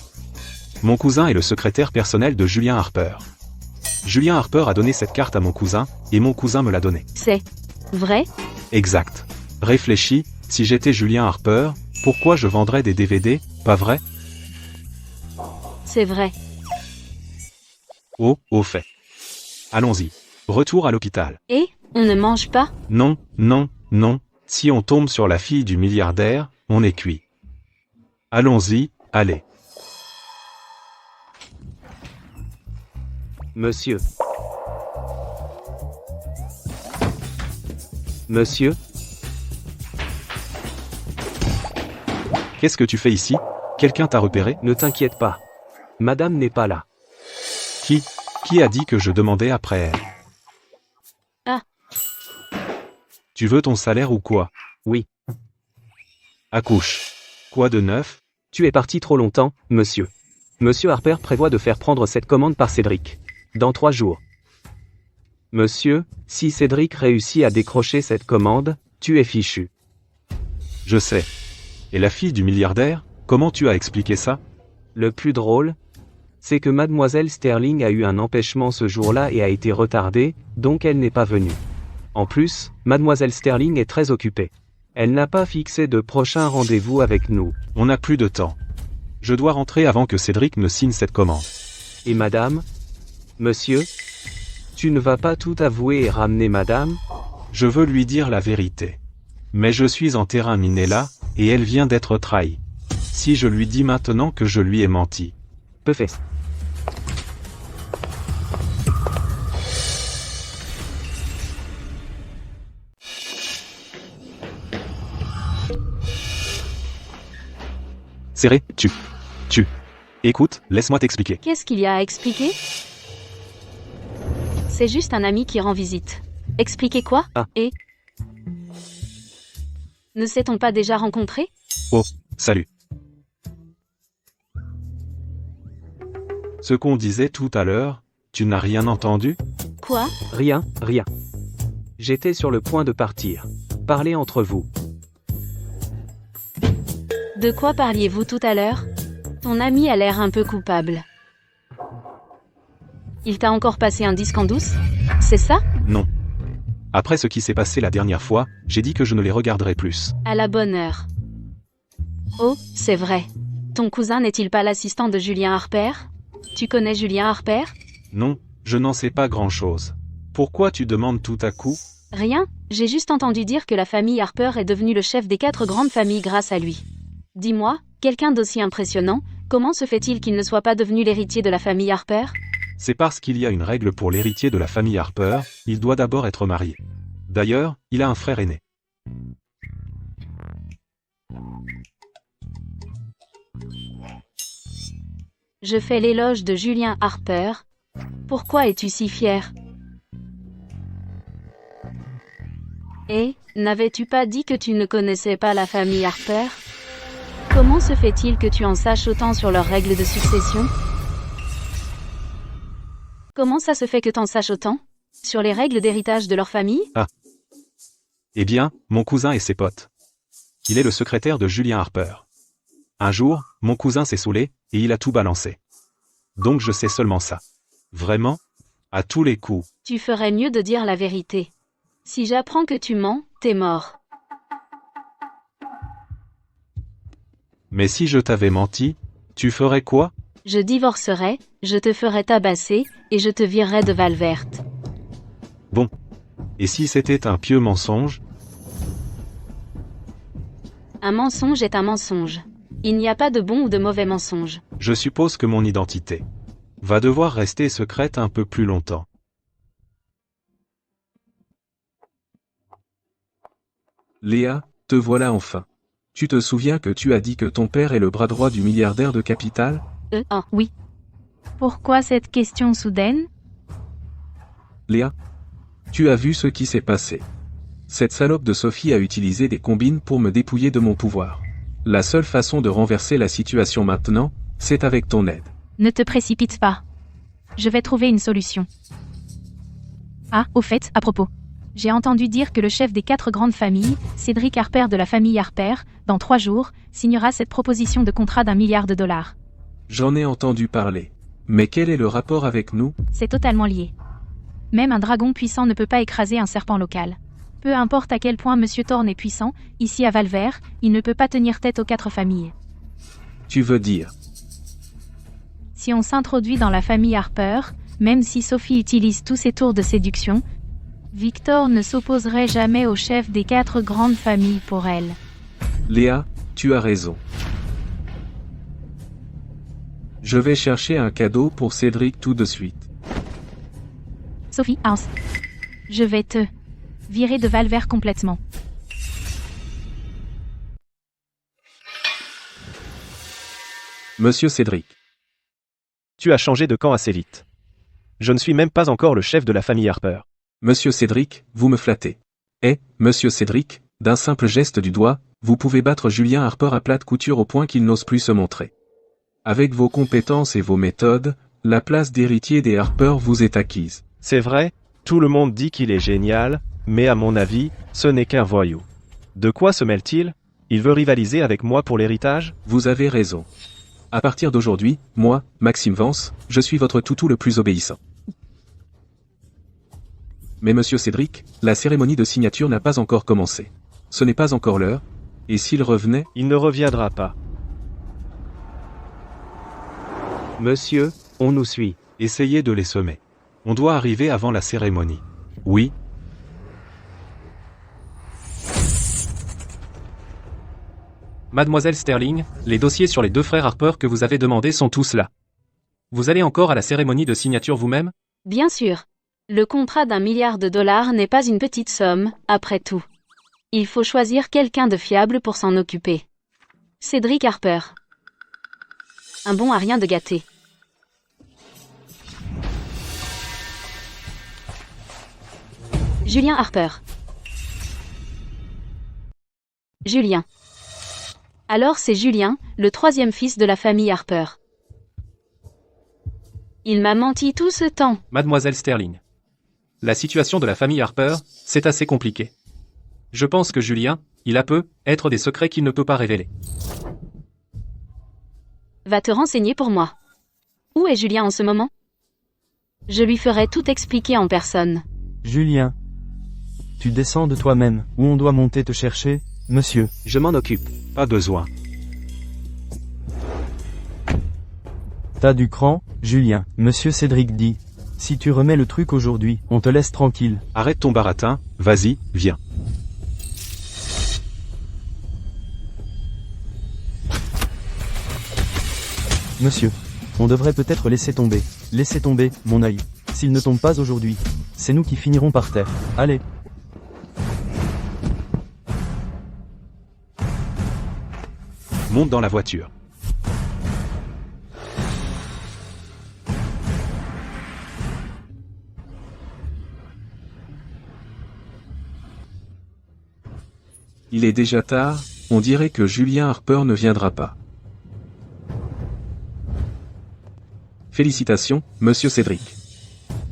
Mon cousin est le secrétaire personnel de Julien Harper. Julien Harper a donné cette carte à mon cousin, et mon cousin me l'a donnée. C'est vrai? Exact. Réfléchis, si j'étais Julien Harper, pourquoi je vendrais des DVD, pas vrai? C'est vrai. Oh, au fait. Allons-y. Retour à l'hôpital. Et, on ne mange pas? Non, non, non. Si on tombe sur la fille du milliardaire, on est cuit. Allons-y, allez. Monsieur. Monsieur, Qu'est-ce que tu fais ici? Quelqu'un t'a repéré? ne t'inquiète pas. Madame n'est pas là. Qui a dit que je demandais après elle? Ah. Tu veux ton salaire ou quoi? Oui. Accouche. Quoi de neuf? Tu es parti trop longtemps, monsieur. Monsieur Harper prévoit de faire prendre cette commande par Cédric. Dans 3 jours. Monsieur, si Cédric réussit à décrocher cette commande, tu es fichu. Je sais. Et la fille du milliardaire, comment tu as expliqué ça? Le plus drôle, c'est que mademoiselle Sterling a eu un empêchement ce jour-là et a été retardée, donc elle n'est pas venue. En plus, mademoiselle Sterling est très occupée. Elle n'a pas fixé de prochain rendez-vous avec nous. On n'a plus de temps. Je dois rentrer avant que Cédric ne signe cette commande. Et madame? Monsieur? Tu ne vas pas tout avouer et ramener madame? Je veux lui dire la vérité. Mais je suis en terrain miné là, et elle vient d'être trahie. Si je lui dis maintenant que je lui ai menti. Peu fait. Serré, tu. Écoute, laisse-moi t'expliquer. Qu'est-ce qu'il y a à expliquer? C'est juste un ami qui rend visite. Expliquer quoi? Ah. Et ne s'est-on pas déjà rencontrés? Oh, salut. Ce qu'on disait tout à l'heure, tu n'as rien entendu? Quoi? Rien. J'étais sur le point de partir. Parlez entre vous. De quoi parliez-vous tout à l'heure? Ton ami a l'air un peu coupable. Il t'a encore passé un disque en douce? C'est ça? Non. Après ce qui s'est passé la dernière fois, j'ai dit que je ne les regarderai plus. À la bonne heure. Oh, c'est vrai. Ton cousin n'est-il pas l'assistant de Julien Harper? Tu connais Julien Harper? Non, je n'en sais pas grand-chose. Pourquoi tu demandes tout à coup? Rien, j'ai juste entendu dire que la famille Harper est devenue le chef des 4 grandes familles grâce à lui. Dis-moi, quelqu'un d'aussi impressionnant, comment se fait-il qu'il ne soit pas devenu l'héritier de la famille Harper? C'est parce qu'il y a une règle pour l'héritier de la famille Harper, il doit d'abord être marié. D'ailleurs, il a un frère aîné. Je fais l'éloge de Julien Harper. Pourquoi es-tu si fier? Et, n'avais-tu pas dit que tu ne connaissais pas la famille Harper? Comment se fait-il que tu en saches autant sur leurs règles de succession? Comment ça se fait que t'en saches autant? Sur les règles d'héritage de leur famille? Eh bien, mon cousin et ses potes. Il est le secrétaire de Julien Harper. Un jour, mon cousin s'est saoulé, et il a tout balancé. Donc je sais seulement ça. Vraiment? À tous les coups. Tu ferais mieux de dire la vérité. Si j'apprends que tu mens, t'es mort. Mais si je t'avais menti, tu ferais quoi? Je divorcerais, je te ferais tabasser, et je te virerais de Valvert. Bon. Et si c'était un pieux mensonge? Un mensonge est un mensonge. Il n'y a pas de bon ou de mauvais mensonge. Je suppose que mon identité va devoir rester secrète un peu plus longtemps. Léa, te voilà enfin. Tu te souviens que tu as dit que ton père est le bras droit du milliardaire de Capital? Oui. Pourquoi cette question soudaine? Léa, tu as vu ce qui s'est passé. Cette salope de Sophie a utilisé des combines pour me dépouiller de mon pouvoir. La seule façon de renverser la situation maintenant, c'est avec ton aide. Ne te précipite pas. Je vais trouver une solution. Ah, au fait, à propos. J'ai entendu dire que le chef des 4 grandes familles, Cédric Harper de la famille Harper, dans 3 jours, signera cette proposition de contrat d'1 milliard de dollars. J'en ai entendu parler. Mais quel est le rapport avec nous? C'est totalement lié. Même un dragon puissant ne peut pas écraser un serpent local. Peu importe à quel point Monsieur Thorne est puissant, ici à Valvert, il ne peut pas tenir tête aux 4 familles. Tu veux dire? Si on s'introduit dans la famille Harper, même si Sophie utilise tous ses tours de séduction, Victor ne s'opposerait jamais au chef des 4 grandes familles pour elle. Léa, tu as raison. Je vais chercher un cadeau pour Cédric tout de suite. Sophie House. Je vais te virer de Valvert complètement. Monsieur Cédric. Tu as changé de camp assez vite. Je ne suis même pas encore le chef de la famille Harper. Monsieur Cédric, vous me flattez. Monsieur Cédric, d'un simple geste du doigt, vous pouvez battre Julien Harper à plate couture au point qu'il n'ose plus se montrer. Avec vos compétences et vos méthodes, la place d'héritier des Harper vous est acquise. C'est vrai, tout le monde dit qu'il est génial, mais à mon avis, ce n'est qu'un voyou. De quoi se mêle-t-il? Il veut rivaliser avec moi pour l'héritage? Vous avez raison. À partir d'aujourd'hui, moi, Maxime Vance, je suis votre toutou le plus obéissant. Mais monsieur Cédric, la cérémonie de signature n'a pas encore commencé. Ce n'est pas encore l'heure, et s'il revenait... Il ne reviendra pas. Monsieur, on nous suit. Essayez de les semer. On doit arriver avant la cérémonie. Oui. Mademoiselle Sterling, les dossiers sur les 2 frères Harper que vous avez demandés sont tous là. Vous allez encore à la cérémonie de signature vous-même? Bien sûr. Le contrat d'1 milliard de dollars n'est pas une petite somme, après tout. Il faut choisir quelqu'un de fiable pour s'en occuper. Cédric Harper. Un bon à rien de gâté. Julien Harper. Julien. Alors c'est Julien, le 3e fils de la famille Harper. Il m'a menti tout ce temps. Mademoiselle Sterling. La situation de la famille Harper, c'est assez compliqué. Je pense que Julien, il a peut être des secrets qu'il ne peut pas révéler. Va te renseigner pour moi. Où est Julien en ce moment? Je lui ferai tout expliquer en personne. Julien. Tu descends de toi-même, ou on doit monter te chercher, monsieur? Je m'en occupe. Pas besoin. T'as du cran, Julien. Monsieur Cédric dit. Si tu remets le truc aujourd'hui, on te laisse tranquille. Arrête ton baratin, vas-y, viens. Monsieur. On devrait peut-être laisser tomber. Laissez tomber, mon œil. S'il ne tombe pas aujourd'hui, c'est nous qui finirons par terre. Allez. Monte dans la voiture. Il est déjà tard, On dirait que Julien Harper ne viendra pas. Félicitations, monsieur Cédric.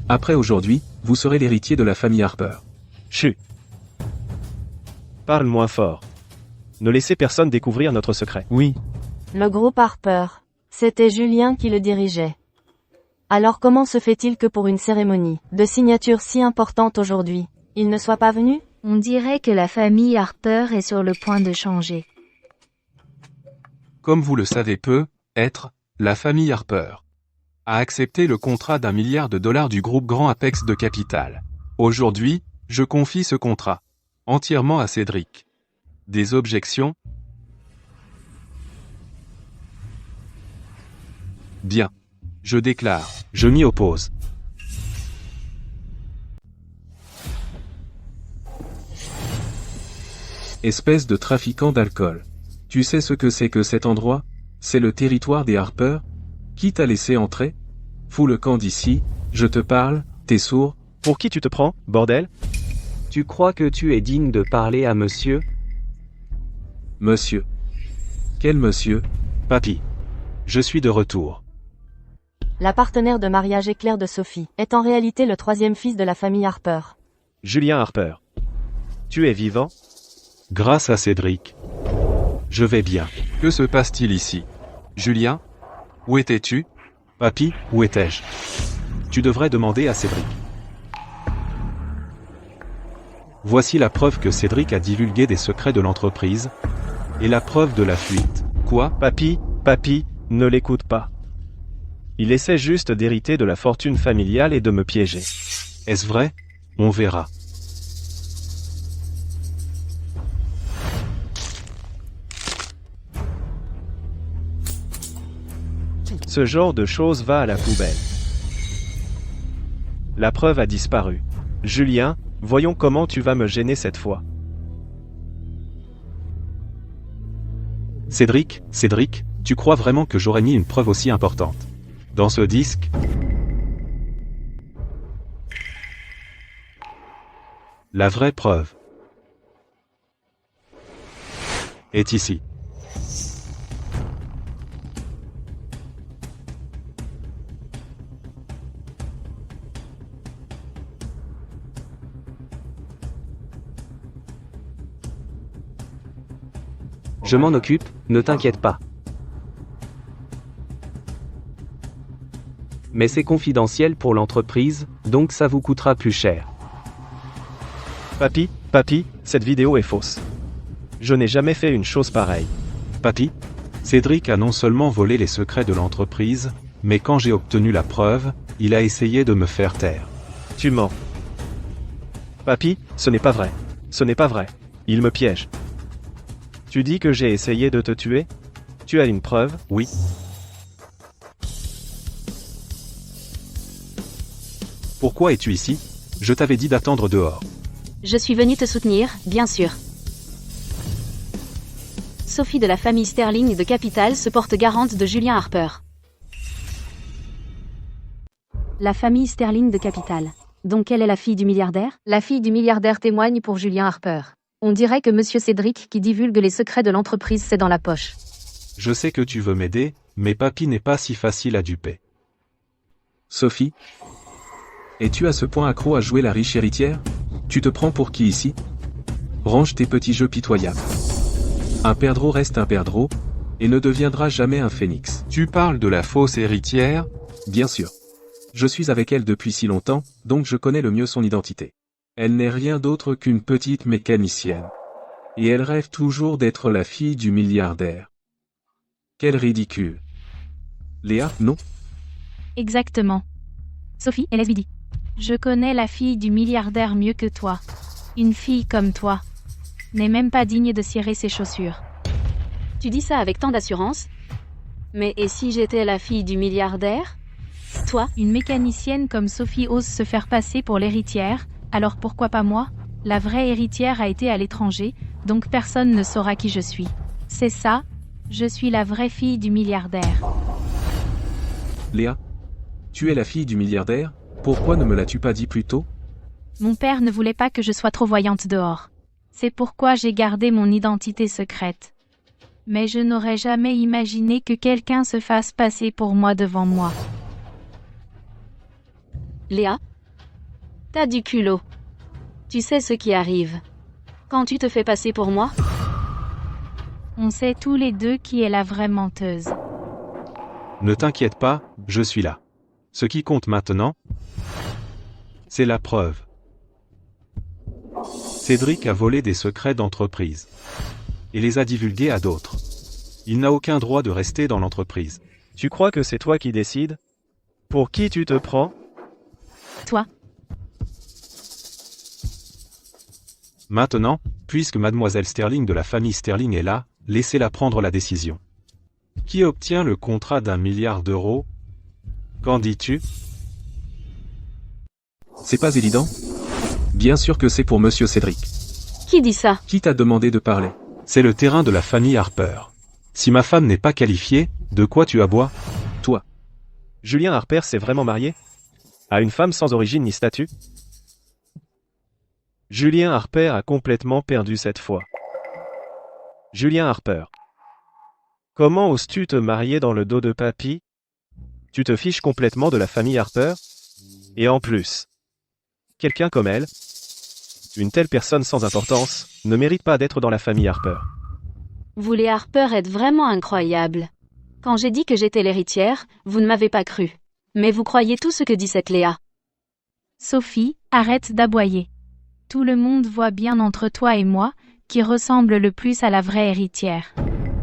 Après aujourd'hui, vous serez l'héritier de la famille Harper. Chut. Parle moins fort. Ne laissez personne découvrir notre secret. Oui, Le groupe Harper. C'était Julien qui le dirigeait. Alors comment se fait-il que pour une cérémonie de signature si importante aujourd'hui, il ne soit pas venu? On dirait que la famille Harper est sur le point de changer. Comme vous le savez peu, être, la famille Harper a accepté le contrat d'1 milliard de dollars du groupe Grand Apex de Capital. Aujourd'hui, je confie ce contrat entièrement à Cédric. Des objections? Bien. Je déclare. Je m'y oppose. Espèce de trafiquant d'alcool. Tu sais ce que c'est que cet endroit? C'est le territoire des Harper? Qui t'a laissé entrer? Fous le camp d'ici, je te parle, t'es sourd? Pour qui tu te prends, bordel? Tu crois que tu es digne de parler à monsieur? Monsieur. Quel monsieur? Papy. Je suis de retour. La partenaire de mariage éclair de Sophie est en réalité le 3e fils de la famille Harper. Julien Harper. Tu es vivant? Grâce à Cédric. Je vais bien. Que se passe-t-il ici? Julien? Où étais-tu? Papy, où étais-je? Tu devrais demander à Cédric. Voici la preuve que Cédric a divulgué des secrets de l'entreprise, et la preuve de la fuite. Quoi? Papy, ne l'écoute pas. Il essaie juste d'hériter de la fortune familiale et de me piéger. Est-ce vrai? On verra. Ce genre de choses va à la poubelle. La preuve a disparu. Julien, voyons comment tu vas me gêner cette fois. Cédric, tu crois vraiment que j'aurais mis une preuve aussi importante dans ce disque? La vraie preuve est ici. Je m'en occupe, ne t'inquiète pas. Mais c'est confidentiel pour l'entreprise, donc ça vous coûtera plus cher. Papy, cette vidéo est fausse. Je n'ai jamais fait une chose pareille. Papy, Cédric a non seulement volé les secrets de l'entreprise, mais quand j'ai obtenu la preuve, il a essayé de me faire taire. Tu mens. Papy, ce n'est pas vrai. Ce n'est pas vrai. Il me piège. Tu dis que j'ai essayé de te tuer? Tu as une preuve? Oui. Pourquoi es-tu ici? Je t'avais dit d'attendre dehors. Je suis venue te soutenir, bien sûr. Sophie de la famille Sterling de Capital se porte garante de Julien Harper. La famille Sterling de Capital. Donc elle est la fille du milliardaire? La fille du milliardaire témoigne pour Julien Harper. On dirait que monsieur Cédric qui divulgue les secrets de l'entreprise c'est dans la poche. Je sais que tu veux m'aider, mais papy n'est pas si facile à duper. Sophie? Es-tu à ce point accro à jouer la riche héritière? Tu te prends pour qui ici? Range tes petits jeux pitoyables. Un perdreau reste un perdreau, et ne deviendra jamais un phénix. Tu parles de la fausse héritière? Bien sûr. Je suis avec elle depuis si longtemps, donc je connais le mieux son identité. Elle n'est rien d'autre qu'une petite mécanicienne. Et elle rêve toujours d'être la fille du milliardaire. Quel ridicule. Léa, non? Exactement. Sophie, LSBD. Je connais la fille du milliardaire mieux que toi. Une fille comme toi n'est même pas digne de cirer ses chaussures. Tu dis ça avec tant d'assurance? Mais et si j'étais la fille du milliardaire? Toi? Une mécanicienne comme Sophie ose se faire passer pour l'héritière, alors pourquoi pas moi? La vraie héritière a été à l'étranger, donc personne ne saura qui je suis. C'est ça, je suis la vraie fille du milliardaire. Léa? Tu es la fille du milliardaire? Pourquoi ne me l'as-tu pas dit plus tôt? Mon père ne voulait pas que je sois trop voyante dehors. C'est pourquoi j'ai gardé mon identité secrète. Mais je n'aurais jamais imaginé que quelqu'un se fasse passer pour moi devant moi. Léa? T'as du culot. Tu sais ce qui arrive. Quand tu te fais passer pour moi? On sait tous les deux qui est la vraie menteuse. Ne t'inquiète pas, je suis là. Ce qui compte maintenant, c'est la preuve. Cédric a volé des secrets d'entreprise et les a divulgués à d'autres. Il n'a aucun droit de rester dans l'entreprise. Tu crois que c'est toi qui décides? Pour qui tu te prends? Toi? Maintenant, puisque mademoiselle Sterling de la famille Sterling est là, laissez-la prendre la décision. Qui obtient le contrat d'1 milliard d'euros? Qu'en dis-tu? C'est pas évident? Bien sûr que c'est pour Monsieur Cédric. Qui dit ça? Qui t'a demandé de parler? C'est le terrain de la famille Harper. Si ma femme n'est pas qualifiée, de quoi tu aboies? Toi. Julien Harper s'est vraiment marié? À une femme sans origine ni statut? Julien Harper a complètement perdu cette fois. Julien Harper. Comment oses-tu te marier dans le dos de papy? Tu te fiches complètement de la famille Harper? Et en plus, quelqu'un comme elle, une telle personne sans importance, ne mérite pas d'être dans la famille Harper. Vous les Harper êtes vraiment incroyables. Quand j'ai dit que j'étais l'héritière, vous ne m'avez pas cru. Mais vous croyez tout ce que dit cette Léa. Sophie, arrête d'aboyer. Tout le monde voit bien entre toi et moi, qui ressemble le plus à la vraie héritière.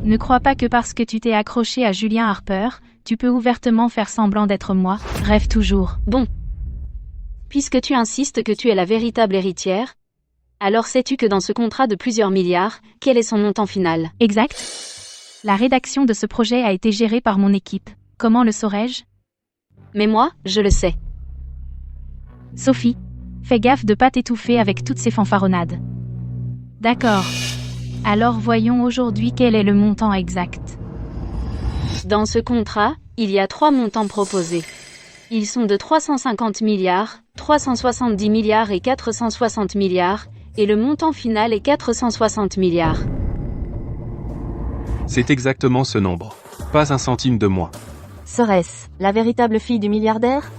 Ne crois pas que parce que tu t'es accroché à Julien Harper, tu peux ouvertement faire semblant d'être moi, rêve toujours. Bon. Puisque tu insistes que tu es la véritable héritière, alors sais-tu que dans ce contrat de plusieurs milliards, quel est son montant final? Exact. La rédaction de ce projet a été gérée par mon équipe. Comment le saurais-je? Mais moi, je le sais. Sophie, fais gaffe de pas t'étouffer avec toutes ces fanfaronnades. D'accord. Alors voyons aujourd'hui quel est le montant exact. Dans ce contrat, il y a 3 montants proposés. Ils sont de 350 milliards, 370 milliards et 460 milliards, et le montant final est 460 milliards. C'est exactement ce nombre. Pas un centime de moins. Serait-ce la véritable fille du milliardaire?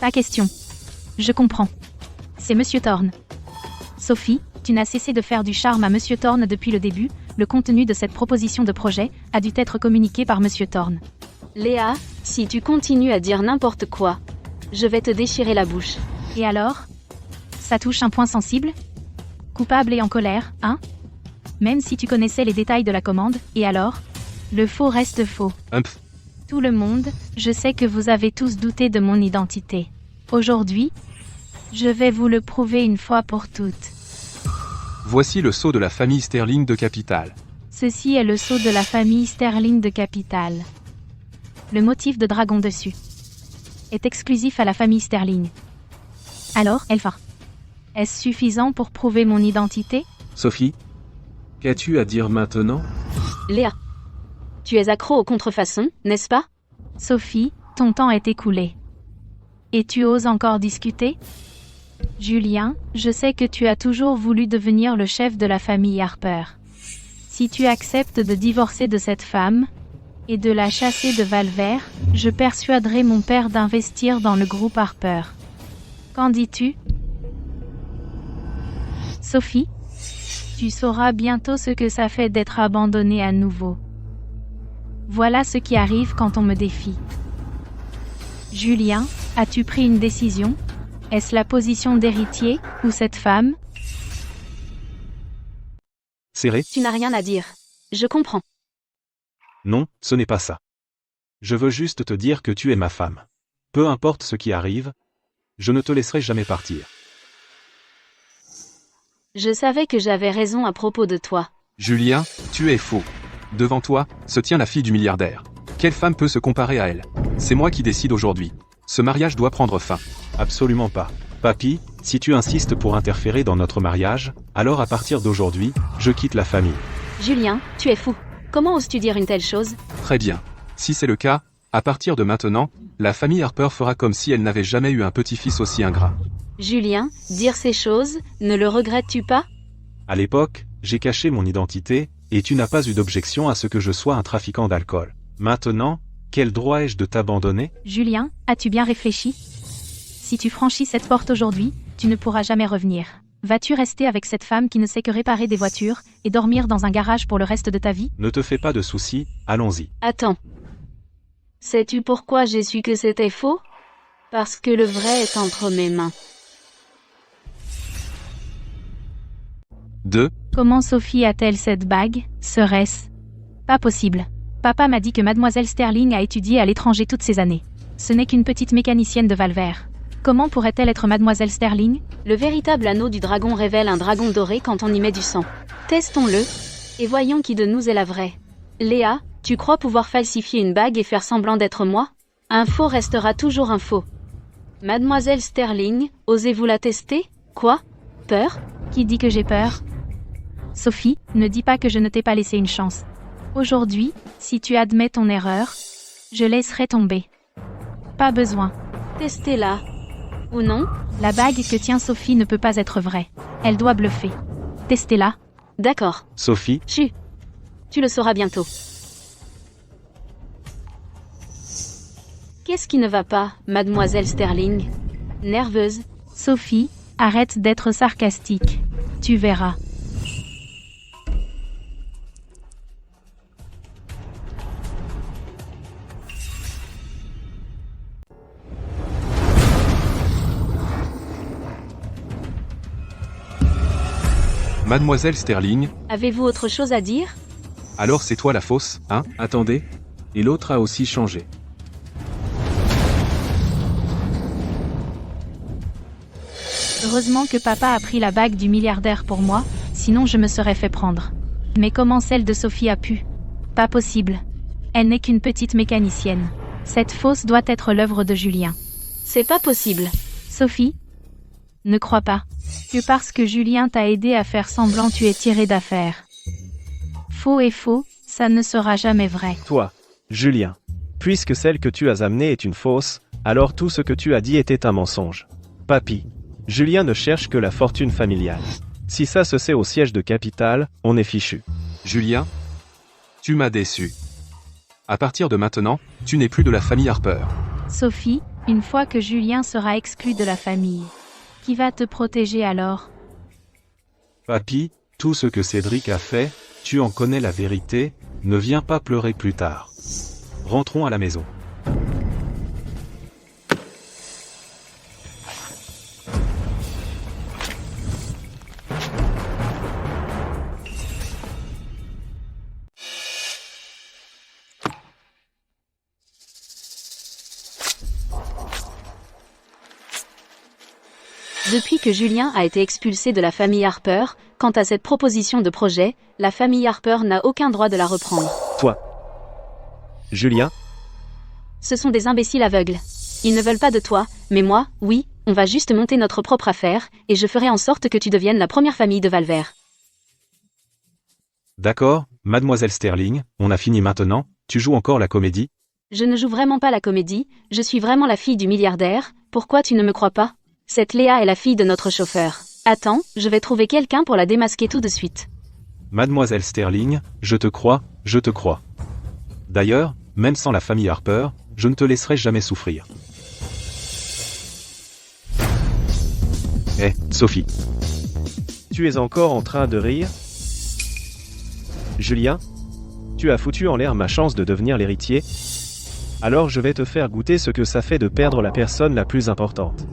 Pas question. Je comprends. C'est Monsieur Thorne. Sophie, tu n'as cessé de faire du charme à Monsieur Thorne depuis le début. Le contenu de cette proposition de projet a dû être communiqué par Monsieur Thorne. Léa, si tu continues à dire n'importe quoi, je vais te déchirer la bouche. Et alors? Ça touche un point sensible? Coupable et en colère, hein? Même si tu connaissais les détails de la commande, et alors? Le faux reste faux. Tout le monde, je sais que vous avez tous douté de mon identité. Aujourd'hui, je vais vous le prouver une fois pour toutes. Voici le sceau de la famille Sterling de Capital. Ceci est le sceau de la famille Sterling de Capital. Le motif de dragon dessus est exclusif à la famille Sterling. Alors, Elpha, est-ce suffisant pour prouver mon identité? Sophie, qu'as-tu à dire maintenant? Léa, tu es accro aux contrefaçons, n'est-ce pas? Sophie, ton temps est écoulé. Et tu oses encore discuter? Julien, je sais que tu as toujours voulu devenir le chef de la famille Harper. Si tu acceptes de divorcer de cette femme, et de la chasser de Valvert, je persuaderai mon père d'investir dans le groupe Harper. Qu'en dis-tu? Sophie, tu sauras bientôt ce que ça fait d'être abandonnée à nouveau. Voilà ce qui arrive quand on me défie. Julien, as-tu pris une décision? Est-ce la position d'héritier, ou cette femme? Serré? Tu n'as rien à dire. Je comprends. Non, ce n'est pas ça. Je veux juste te dire que tu es ma femme. Peu importe ce qui arrive, je ne te laisserai jamais partir. Je savais que j'avais raison à propos de toi. Julien, tu es faux. Devant toi, se tient la fille du milliardaire. Quelle femme peut se comparer à elle? C'est moi qui décide aujourd'hui. Ce mariage doit prendre fin. Absolument pas. Papy, si tu insistes pour interférer dans notre mariage, alors à partir d'aujourd'hui, je quitte la famille. Julien, tu es fou. Comment oses-tu dire une telle chose? Très bien. Si c'est le cas, à partir de maintenant, la famille Harper fera comme si elle n'avait jamais eu un petit-fils aussi ingrat. Julien, dire ces choses, ne le regrettes-tu pas? À l'époque, j'ai caché mon identité, et tu n'as pas eu d'objection à ce que je sois un trafiquant d'alcool. Maintenant, quel droit ai-je de t'abandonner? Julien, as-tu bien réfléchi? Si tu franchis cette porte aujourd'hui, tu ne pourras jamais revenir. Vas-tu rester avec cette femme qui ne sait que réparer des voitures, et dormir dans un garage pour le reste de ta vie? Ne te fais pas de soucis, allons-y. Attends. Sais-tu pourquoi j'ai su que c'était faux? Parce que le vrai est entre mes mains. 2. Comment Sophie a-t-elle cette bague? Serait-ce pas possible? Papa m'a dit que mademoiselle Sterling a étudié à l'étranger toutes ces années. Ce n'est qu'une petite mécanicienne de Valvert. Comment pourrait-elle être mademoiselle Sterling? Le véritable anneau du dragon révèle un dragon doré quand on y met du sang. Testons-le, et voyons qui de nous est la vraie. Léa, tu crois pouvoir falsifier une bague et faire semblant d'être moi? Un faux restera toujours un faux. Mademoiselle Sterling, osez-vous la tester? Quoi? Peur? Qui dit que j'ai peur? Sophie, ne dis pas que je ne t'ai pas laissé une chance. Aujourd'hui, si tu admets ton erreur, je laisserai tomber. Pas besoin. Testez-la. Ou non? La bague que tient Sophie ne peut pas être vraie. Elle doit bluffer. Testez-la. D'accord. Sophie, Chut. Tu le sauras bientôt. Qu'est-ce qui ne va pas, mademoiselle Sterling? Nerveuse? Sophie, arrête d'être sarcastique. Tu verras. Mademoiselle Sterling, Avez-vous autre chose à dire? alors c'est toi la fausse, hein? Attendez. Et l'autre a aussi changé. Heureusement que papa a pris la bague du milliardaire pour moi, sinon je me serais fait prendre. Mais comment celle de Sophie a pu? Pas possible. Elle n'est qu'une petite mécanicienne. Cette fausse doit être l'œuvre de Julien. C'est pas possible. Sophie? Ne crois pas. Que parce que Julien t'a aidé à faire semblant tu es tiré d'affaire. Faux et faux, ça ne sera jamais vrai. Toi, Julien. Puisque celle que tu as amenée est une fausse, alors tout ce que tu as dit était un mensonge. Papy. Julien ne cherche que la fortune familiale. Si ça se sait au siège de Capital, on est fichu. Julien, tu m'as déçu. À partir de maintenant, tu n'es plus de la famille Harper. Sophie, une fois que Julien sera exclu de la famille, qui va te protéger alors? papy, tout ce que Cédric a fait, tu en connais la vérité, ne viens pas pleurer plus tard. Rentrons à la maison. Depuis que Julien a été expulsé de la famille Harper, quant à cette proposition de projet, la famille Harper n'a aucun droit de la reprendre. Toi. Julien, Ce sont des imbéciles aveugles. Ils ne veulent pas de toi, mais moi, oui, on va juste monter notre propre affaire, et je ferai en sorte que tu deviennes la première famille de Valvert. D'accord, mademoiselle Sterling, on a fini maintenant, tu joues encore la comédie? Je ne joue vraiment pas la comédie, je suis vraiment la fille du milliardaire, pourquoi tu ne me crois pas? Cette Léa est la fille de notre chauffeur. Attends, je vais trouver quelqu'un pour la démasquer tout de suite. Mademoiselle Sterling, je te crois, je te crois. D'ailleurs, même sans la famille Harper, je ne te laisserai jamais souffrir. Hé, Sophie. tu es encore en train de rire? Julien, tu as foutu en l'air ma chance de devenir l'héritier? Alors je vais te faire goûter ce que ça fait de perdre la personne la plus importante.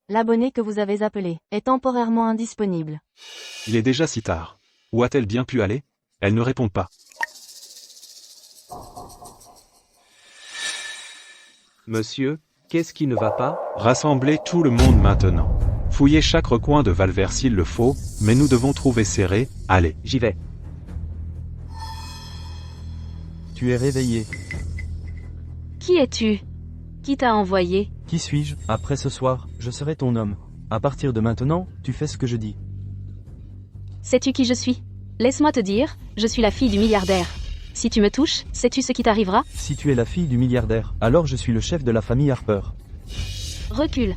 L'abonné que vous avez appelé est temporairement indisponible. Il est déjà si tard. Où a-t-elle bien pu aller? Elle ne répond pas. Monsieur, qu'est-ce qui ne va pas? Rassemblez tout le monde maintenant. Fouillez chaque recoin de Valvert s'il le faut, mais nous devons trouver Serré, allez. J'y vais. Tu es réveillé. Qui es-tu? Qui t'a envoyé? Qui suis-je? Après ce soir, je serai ton homme. À partir de maintenant, tu fais ce que je dis. Sais-tu qui je suis? Laisse-moi te dire, je suis la fille du milliardaire. Si tu me touches, sais-tu ce qui t'arrivera? Si tu es la fille du milliardaire, alors je suis le chef de la famille Harper. Recule.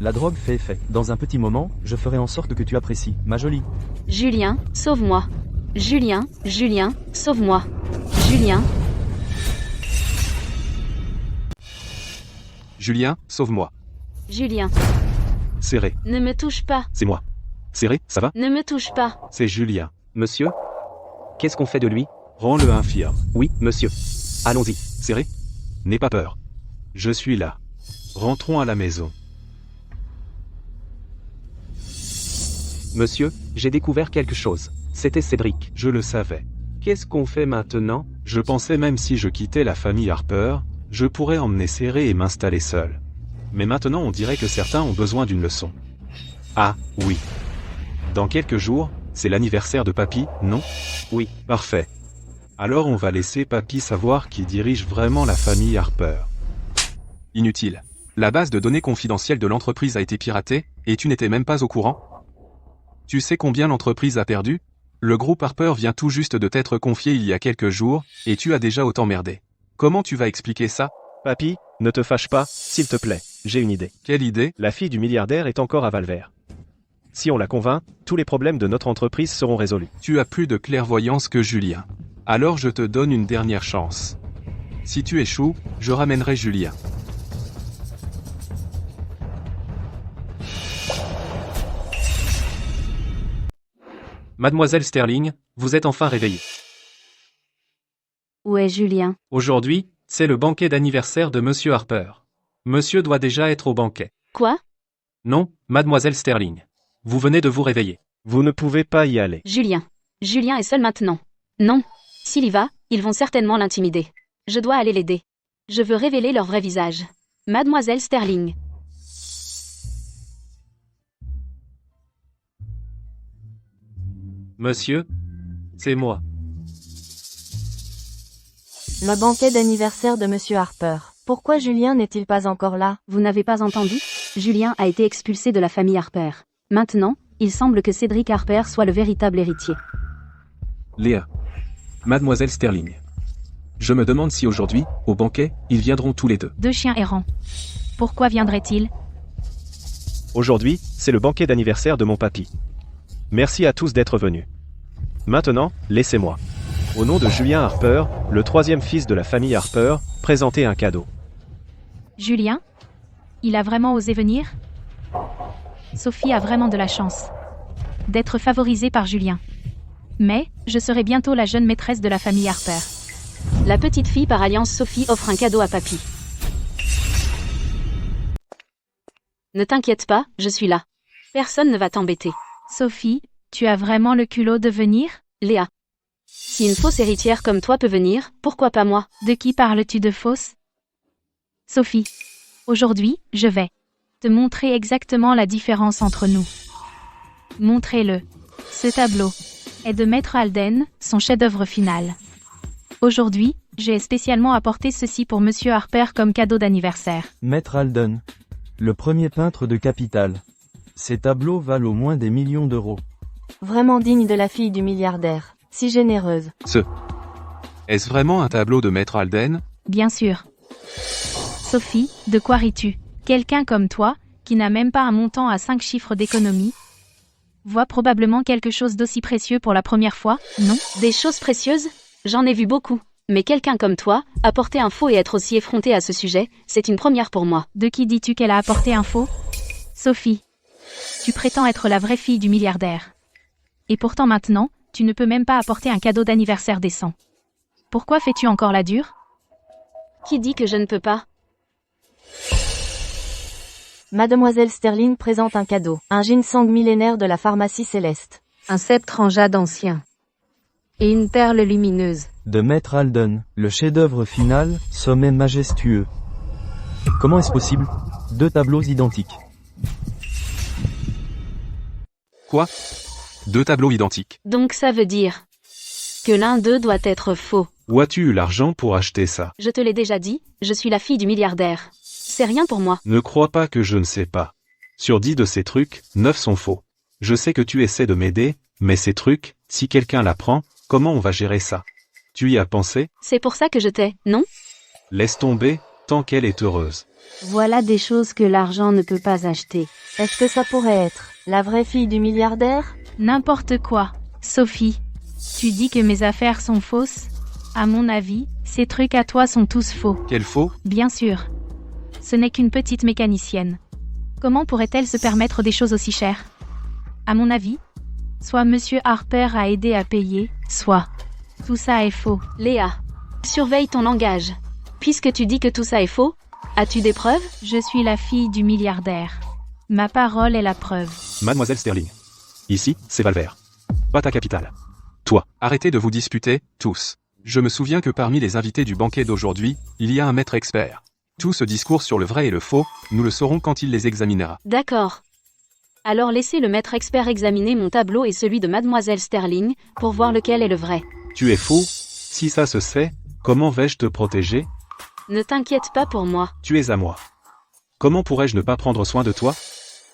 La drogue fait effet. Dans un petit moment, je ferai en sorte que tu apprécies, ma jolie. Julien, sauve-moi. Julien, sauve-moi. Julien. Julien, sauve-moi. Julien, Serré. ne me touche pas. C'est moi. Serré, ça va? Ne me touche pas. C'est Julien. Monsieur? Qu'est-ce qu'on fait de lui? Rends-le infirme. Oui, monsieur. Allons-y. Serré? N'aie pas peur. Je suis là. Rentrons à la maison. Monsieur, j'ai découvert quelque chose. C'était Cédric. Je le savais. Qu'est-ce qu'on fait maintenant? Je pensais même si je quittais la famille Harper, je pourrais emmener Serré et m'installer seul. Mais maintenant on dirait que certains ont besoin d'une leçon. Ah, oui. Dans quelques jours, c'est l'anniversaire de Papy, non? Oui. Parfait. Alors on va laisser Papy savoir qui dirige vraiment la famille Harper. Inutile. La base de données confidentielle de l'entreprise a été piratée, et tu n'étais même pas au courant? Tu sais combien l'entreprise a perdu? Le groupe Harper vient tout juste de t'être confié il y a quelques jours, et tu as déjà autant merdé. Comment tu vas expliquer ça? Papy, ne te fâche pas, s'il te plaît, j'ai une idée. Quelle idée? La fille du milliardaire est encore à Valvert. Si on la convainc, tous les problèmes de notre entreprise seront résolus. Tu as plus de clairvoyance que Julien. Alors je te donne une dernière chance. Si tu échoues, je ramènerai Julien. Mademoiselle Sterling, vous êtes enfin réveillée. Où est Julien? Aujourd'hui, c'est le banquet d'anniversaire de Monsieur Harper. Monsieur doit déjà être au banquet. Quoi? Non, Mademoiselle Sterling. Vous venez de vous réveiller. Vous ne pouvez pas y aller. Julien. Julien est seul maintenant. Non. S'il y va, ils vont certainement l'intimider. Je dois aller l'aider. Je veux révéler leur vrai visage. Mademoiselle Sterling. Monsieur, c'est moi. Le banquet d'anniversaire de Monsieur Harper. Pourquoi Julien n'est-il pas encore là? Vous n'avez pas entendu? Julien a été expulsé de la famille Harper. Maintenant, il semble que Cédric Harper soit le véritable héritier. Léa. Mademoiselle Sterling. Je me demande si aujourd'hui, au banquet, ils viendront tous les deux. Deux chiens errants. Pourquoi viendraient-ils? Aujourd'hui, c'est le banquet d'anniversaire de mon papy. Merci à tous d'être venus. Maintenant, laissez-moi. Au nom de Julien Harper, le troisième fils de la famille Harper, présenter un cadeau. Julien? Il a vraiment osé venir? Sophie a vraiment de la chance d'être favorisée par Julien. Mais, je serai bientôt la jeune maîtresse de la famille Harper. La petite fille par alliance Sophie offre un cadeau à Papy. Ne t'inquiète pas, je suis là. Personne ne va t'embêter. Sophie, tu as vraiment le culot de venir? Léa. Si une fausse héritière comme toi peut venir, pourquoi pas moi? De qui parles-tu de fausse? Sophie. Aujourd'hui, je vais te montrer exactement la différence entre nous. Montrez-le. Ce tableau est de Maître Alden, son chef-d'œuvre final. Aujourd'hui, j'ai spécialement apporté ceci pour Monsieur Harper comme cadeau d'anniversaire. Maître Alden. Le premier peintre de Capitale. Ces tableaux valent au moins des millions d'euros. Vraiment digne de la fille du milliardaire. Si généreuse. Est-ce vraiment un tableau de Maître Alden? Bien sûr. Sophie, de quoi ris-tu? Quelqu'un comme toi, qui n'a même pas un montant à 5 chiffres d'économie, voit probablement quelque chose d'aussi précieux pour la première fois, non? Des choses précieuses? J'en ai vu beaucoup. Mais quelqu'un comme toi, apporter un faux et être aussi effronté à ce sujet, c'est une première pour moi. De qui dis-tu qu'elle a apporté un faux? Sophie. Tu prétends être la vraie fille du milliardaire. Et pourtant maintenant, tu ne peux même pas apporter un cadeau d'anniversaire décent. Pourquoi fais-tu encore la dure? Qui dit que je ne peux pas? Mademoiselle Sterling présente un cadeau. Un ginseng millénaire de la pharmacie Céleste. Un sceptre en jade ancien. Et une perle lumineuse. De Maître Alden, le chef-d'œuvre final, sommet majestueux. Comment est-ce possible? Deux tableaux identiques. Quoi? Deux tableaux identiques. Donc ça veut dire que l'un d'eux doit être faux. Où as-tu eu l'argent pour acheter ça? Je te l'ai déjà dit, je suis la fille du milliardaire. C'est rien pour moi. Ne crois pas que je ne sais pas. Sur 10 de ces trucs, 9 sont faux. Je sais que tu essaies de m'aider, mais ces trucs, si quelqu'un l'apprend, comment on va gérer ça? Tu y as pensé? C'est pour ça que je t'ai, non? Laisse tomber, tant qu'elle est heureuse. Voilà des choses que l'argent ne peut pas acheter. Est-ce que ça pourrait être la vraie fille du milliardaire? N'importe quoi. Sophie. Tu dis que mes affaires sont fausses? À mon avis, ces trucs à toi sont tous faux. Quel faux? Bien sûr. Ce n'est qu'une petite mécanicienne. Comment pourrait-elle se permettre des choses aussi chères? À mon avis, soit Monsieur Harper a aidé à payer, soit tout ça est faux. Léa, surveille ton langage. Puisque tu dis que tout ça est faux, as-tu des preuves? Je suis la fille du milliardaire. Ma parole est la preuve. Mademoiselle Sterling. Ici, c'est Valver. Pas ta capitale. Toi. Arrêtez de vous disputer, tous. Je me souviens que parmi les invités du banquet d'aujourd'hui, il y a un maître expert. Tout ce discours sur le vrai et le faux, nous le saurons quand il les examinera. D'accord. Alors laissez le maître expert examiner mon tableau et celui de Mademoiselle Sterling, pour voir lequel est le vrai. Tu es faux? Si ça se sait, comment vais-je te protéger? Ne t'inquiète pas pour moi. Tu es à moi. Comment pourrais-je ne pas prendre soin de toi?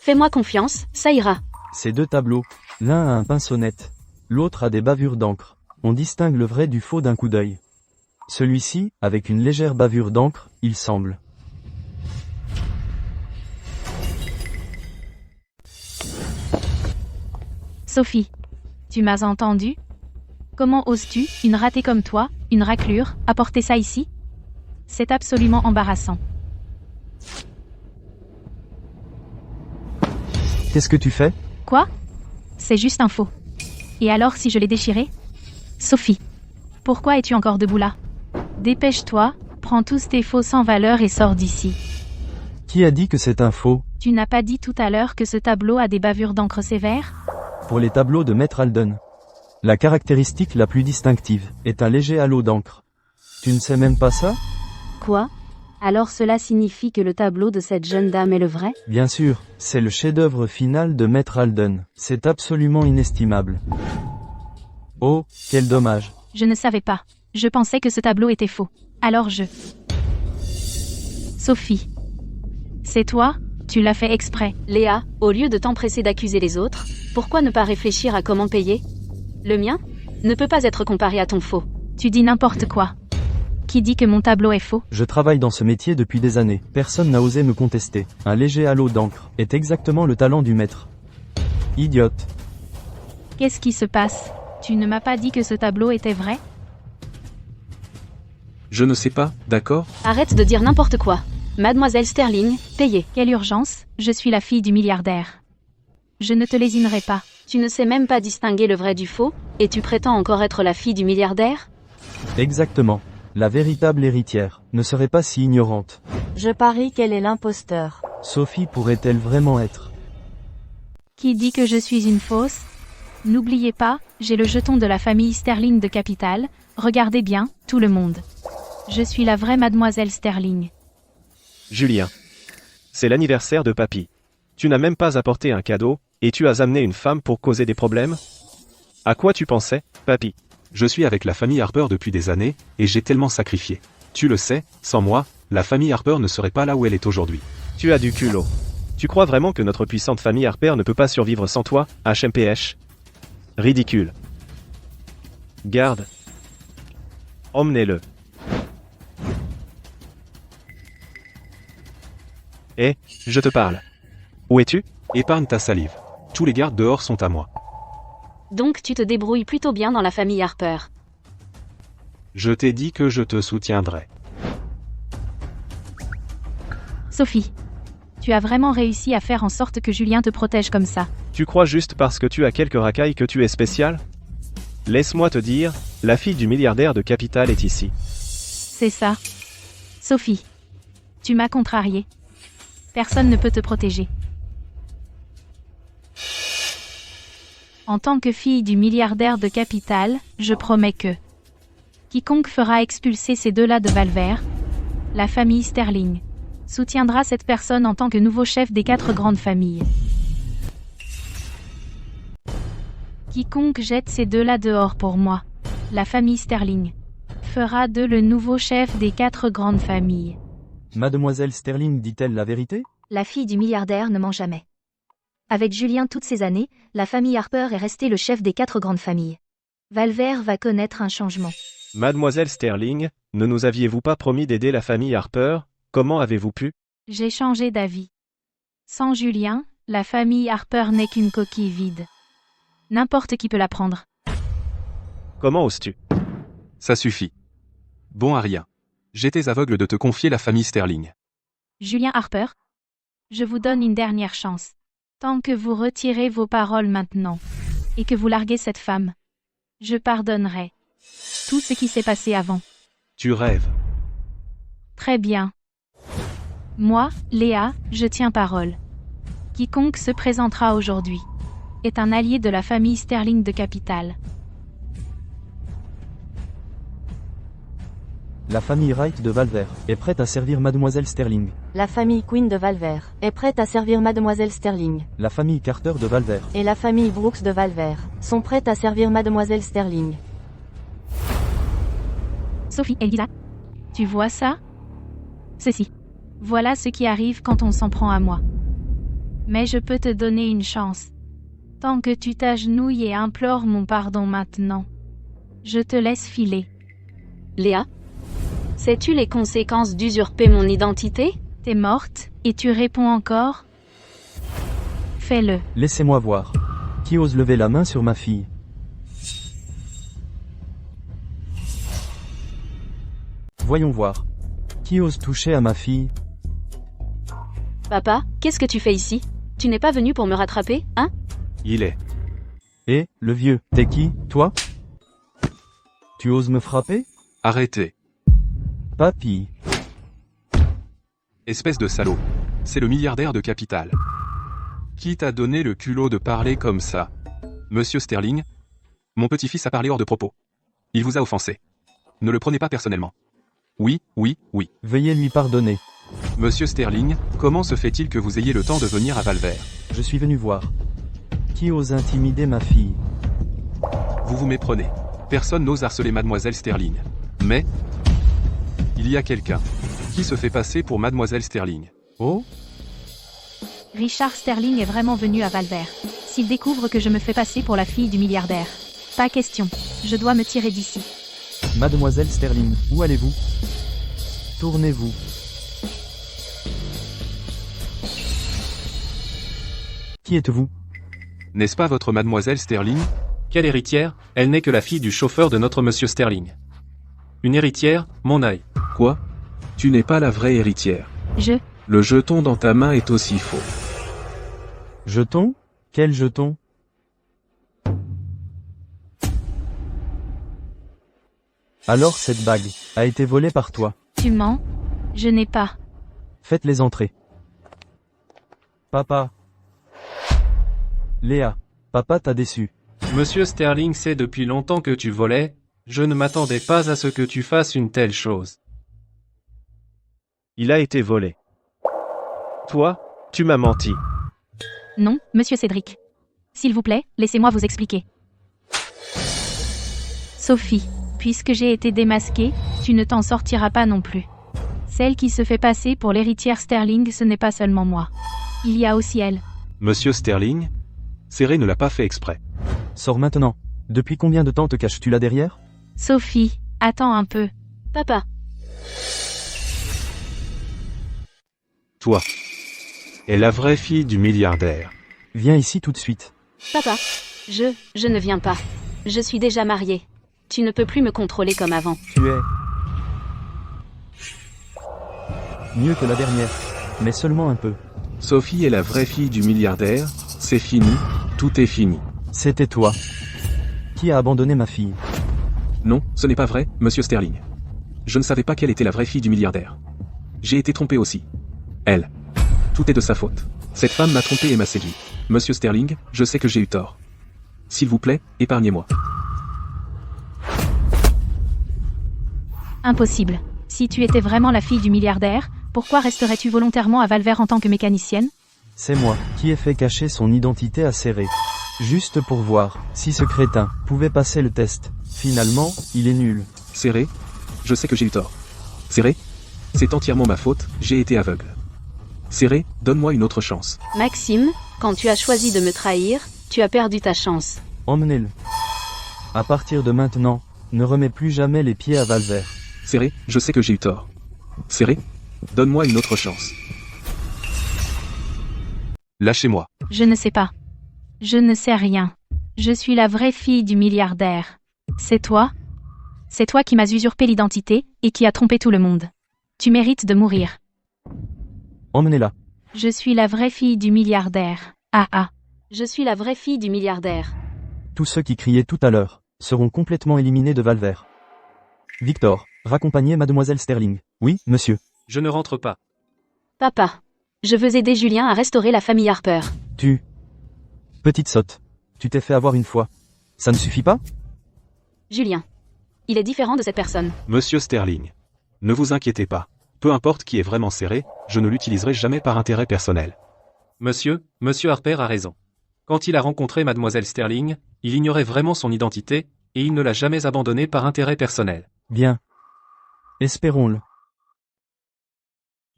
Fais-moi confiance, ça ira. Ces deux tableaux, l'un a un pinceau net, l'autre a des bavures d'encre. On distingue le vrai du faux d'un coup d'œil. Celui-ci, avec une légère bavure d'encre, il semble. Sophie. Tu m'as entendu? Comment oses-tu, une ratée comme toi, une raclure, apporter ça ici? C'est absolument embarrassant. Qu'est-ce que tu fais? Quoi? C'est juste un faux. Et alors si je l'ai déchiré? Sophie. Pourquoi es-tu encore debout là? Dépêche-toi, prends tous tes faux sans valeur et sors d'ici. Qui a dit que c'est un faux? Tu n'as pas dit tout à l'heure que ce tableau a des bavures d'encre sévères? Pour les tableaux de Maître Alden. La caractéristique la plus distinctive est un léger halo d'encre. Tu ne sais même pas ça? Quoi? Alors cela signifie que le tableau de cette jeune dame est le vrai? Bien sûr, c'est le chef-d'œuvre final de Maître Alden. C'est absolument inestimable. Oh, quel dommage. Je ne savais pas. Je pensais que ce tableau était faux. Alors je... Sophie. C'est toi? Tu l'as fait exprès. Léa, au lieu de t'empresser d'accuser les autres, pourquoi ne pas réfléchir à comment payer? Le mien ne peut pas être comparé à ton faux. Tu dis n'importe quoi. Qui dit que mon tableau est faux? Je travaille dans ce métier depuis des années. Personne n'a osé me contester. Un léger halo d'encre est exactement le talent du maître. Idiote. Qu'est-ce qui se passe? Tu ne m'as pas dit que ce tableau était vrai? Je ne sais pas, d'accord? Arrête de dire n'importe quoi. Mademoiselle Sterling, payez. Quelle urgence? Je suis la fille du milliardaire. Je ne te lésinerai pas. Tu ne sais même pas distinguer le vrai du faux, et tu prétends encore être la fille du milliardaire? Exactement. La véritable héritière ne serait pas si ignorante. Je parie qu'elle est l'imposteur. Sophie pourrait-elle vraiment être? Qui dit que je suis une fausse? N'oubliez pas, j'ai le jeton de la famille Sterling de Capital. Regardez bien, tout le monde. Je suis la vraie Mademoiselle Sterling. Julien. C'est l'anniversaire de papy. Tu n'as même pas apporté un cadeau, et tu as amené une femme pour causer des problèmes? À quoi tu pensais, papy? Je suis avec la famille Harper depuis des années, et j'ai tellement sacrifié. Tu le sais, sans moi, la famille Harper ne serait pas là où elle est aujourd'hui. Tu as du culot. Tu crois vraiment que notre puissante famille Harper ne peut pas survivre sans toi, HMPH? Ridicule. Garde. Emmenez-le. Eh, je te parle. Où es-tu? Épargne ta salive. Tous les gardes dehors sont à moi. Donc tu te débrouilles plutôt bien dans la famille Harper. Je t'ai dit que je te soutiendrai. Sophie. Tu as vraiment réussi à faire en sorte que Julien te protège comme ça. Tu crois juste parce que tu as quelques racailles que tu es spécial? Laisse-moi te dire, la fille du milliardaire de Capital est ici. C'est ça. Sophie. Tu m'as contrarié. Personne ne peut te protéger. En tant que fille du milliardaire de Capital, je promets que quiconque fera expulser ces deux-là de Valver, la famille Sterling, soutiendra cette personne en tant que nouveau chef des 4 grandes familles. Quiconque jette ces deux-là dehors pour moi, la famille Sterling, fera d'eux le nouveau chef des 4 grandes familles. Mademoiselle Sterling dit-elle la vérité? La fille du milliardaire ne ment jamais. Avec Julien toutes ces années, la famille Harper est restée le chef des 4 grandes familles. Valvert va connaître un changement. Mademoiselle Sterling, ne nous aviez-vous pas promis d'aider la famille Harper? Comment avez-vous pu? J'ai changé d'avis. Sans Julien, la famille Harper n'est qu'une coquille vide. N'importe qui peut la prendre. Comment oses-tu? Ça suffit. Bon à rien. J'étais aveugle de te confier la famille Sterling. Julien Harper, je vous donne une dernière chance. Tant que vous retirez vos paroles maintenant, et que vous larguez cette femme, je pardonnerai tout ce qui s'est passé avant. Tu rêves. Très bien. Moi, Léa, je tiens parole. Quiconque se présentera aujourd'hui est un allié de la famille Sterling de Capital. La famille Wright de Valvert est prête à servir Mademoiselle Sterling. La famille Quinn de Valvert est prête à servir Mademoiselle Sterling. La famille Carter de Valvert Et la famille Brooks de Valvert sont prêtes à servir Mademoiselle Sterling. Sophie et Lisa, tu vois ça? Ceci. Voilà ce qui arrive quand on s'en prend à moi. Mais je peux te donner une chance. Tant que tu t'agenouilles et implores mon pardon maintenant, je te laisse filer. Léa? Sais-tu les conséquences d'usurper mon identité? T'es morte, et tu réponds encore? Fais-le. Laissez-moi voir. Qui ose lever la main sur ma fille? Voyons voir. Qui ose toucher à ma fille? Papa, qu'est-ce que tu fais ici? Tu n'es pas venu pour me rattraper, hein? Il est. Eh, le vieux, t'es qui, toi? Tu oses me frapper? Arrêtez. Papy. Espèce de salaud. C'est le milliardaire de Capital. Qui t'a donné le culot de parler comme ça? Monsieur Sterling? Mon petit-fils a parlé hors de propos. Il vous a offensé. Ne le prenez pas personnellement. Oui, oui, oui. Veuillez lui pardonner. Monsieur Sterling, comment se fait-il que vous ayez le temps de venir à Valvert? Je suis venu voir. Qui ose intimider ma fille? Vous vous méprenez. Personne n'ose harceler Mademoiselle Sterling. Mais il y a quelqu'un qui se fait passer pour Mademoiselle Sterling. Oh? Richard Sterling est vraiment venu à Valvert. S'il découvre que je me fais passer pour la fille du milliardaire. Pas question. Je dois me tirer d'ici. Mademoiselle Sterling, où allez-vous? Tournez-vous. Qui êtes-vous? N'est-ce pas votre Mademoiselle Sterling? Quelle héritière? Elle n'est que la fille du chauffeur de notre monsieur Sterling. Une héritière, mon œil. Quoi? Tu n'es pas la vraie héritière. Le jeton dans ta main est aussi faux. Jeton? Quel jeton? Alors cette bague a été volée par toi. Tu mens? Je n'ai pas. Faites-les entrer. Papa. Léa, papa t'a déçu. Monsieur Sterling sait depuis longtemps que tu volais. Je ne m'attendais pas à ce que tu fasses une telle chose. Il a été volé. Toi, tu m'as menti. Non, monsieur Cédric. S'il vous plaît, laissez-moi vous expliquer. Sophie, puisque j'ai été démasquée, tu ne t'en sortiras pas non plus. Celle qui se fait passer pour l'héritière Sterling, ce n'est pas seulement moi. Il y a aussi elle. Monsieur Sterling? Céré ne l'a pas fait exprès. Sors maintenant. Depuis combien de temps te caches-tu là derrière? Sophie, attends un peu. Papa. Toi. Est la vraie fille du milliardaire. Viens ici tout de suite. Papa. Je ne viens pas. Je suis déjà mariée. Tu ne peux plus me contrôler comme avant. Tu es mieux que la dernière, mais seulement un peu. Sophie est la vraie fille du milliardaire, c'est fini, tout est fini. C'était toi. Qui a abandonné ma fille? Non, ce n'est pas vrai, monsieur Sterling. Je ne savais pas qu'elle était la vraie fille du milliardaire. J'ai été trompé aussi. Elle. Tout est de sa faute. Cette femme m'a trompé et m'a séduit. Monsieur Sterling, je sais que j'ai eu tort. S'il vous plaît, épargnez-moi. Impossible. Si tu étais vraiment la fille du milliardaire, pourquoi resterais-tu volontairement à Valvert en tant que mécanicienne? C'est moi qui ai fait cacher son identité à Céré. Juste pour voir si ce crétin pouvait passer le test. Finalement, il est nul. Céré, je sais que j'ai eu tort. Serré? C'est entièrement ma faute, j'ai été aveugle. Serré, donne-moi une autre chance. Maxime, quand tu as choisi de me trahir, tu as perdu ta chance. Emmenez-le. À partir de maintenant, ne remets plus jamais les pieds à Valvert. Serré, je sais que j'ai eu tort. Serré, donne-moi une autre chance. Lâchez-moi. Je ne sais pas. Je ne sais rien. Je suis la vraie fille du milliardaire. C'est toi? C'est toi qui m'as usurpé l'identité et qui as trompé tout le monde. Tu mérites de mourir. Emmenez-la. Je suis la vraie fille du milliardaire. Ah ah. Je suis la vraie fille du milliardaire. Tous ceux qui criaient tout à l'heure seront complètement éliminés de Valvert. Victor, raccompagnez mademoiselle Sterling. Oui, monsieur. Je ne rentre pas. Papa. Je veux aider Julien à restaurer la famille Harper. Tu... Petite sotte. Tu t'es fait avoir une fois. Ça ne suffit pas? Julien. Il est différent de cette personne. Monsieur Sterling. Ne vous inquiétez pas. Peu importe qui est vraiment serré, je ne l'utiliserai jamais par intérêt personnel. Monsieur Harper a raison. Quand il a rencontré mademoiselle Sterling, il ignorait vraiment son identité, et il ne l'a jamais abandonnée par intérêt personnel. Bien. Espérons-le.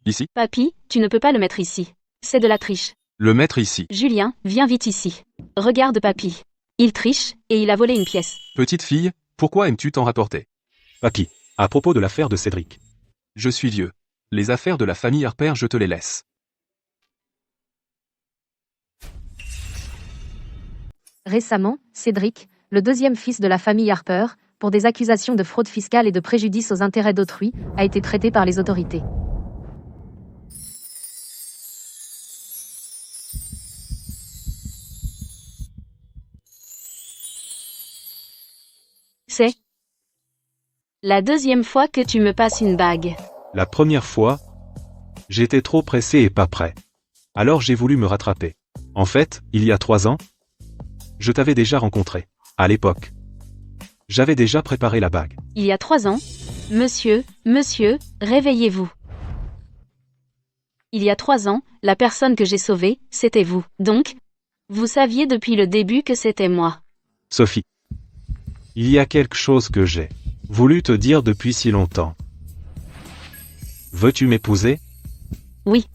Ici? Papy, tu ne peux pas le mettre ici. C'est de la triche. Le mettre ici. Julien, viens vite ici. Regarde papy. Il triche, et il a volé une pièce. Petite fille, pourquoi aimes-tu t'en rapporter? Papy, à propos de l'affaire de Cédric. Je suis vieux. Les affaires de la famille Harper, je te les laisse. Récemment, Cédric, le deuxième fils de la famille Harper, pour des accusations de fraude fiscale et de préjudice aux intérêts d'autrui, a été traité par les autorités. C'est la deuxième fois que tu me passes une bague. La première fois, j'étais trop pressé et pas prêt. Alors j'ai voulu me rattraper. En fait, il y a 3 ans, je t'avais déjà rencontré. À l'époque, j'avais déjà préparé la bague. Il y a 3 ans? Monsieur, réveillez-vous. Il y a 3 ans, la personne que j'ai sauvée, c'était vous. Donc, vous saviez depuis le début que c'était moi. Sophie. Il y a quelque chose que j'ai voulu te dire depuis si longtemps. Veux-tu m'épouser? Oui.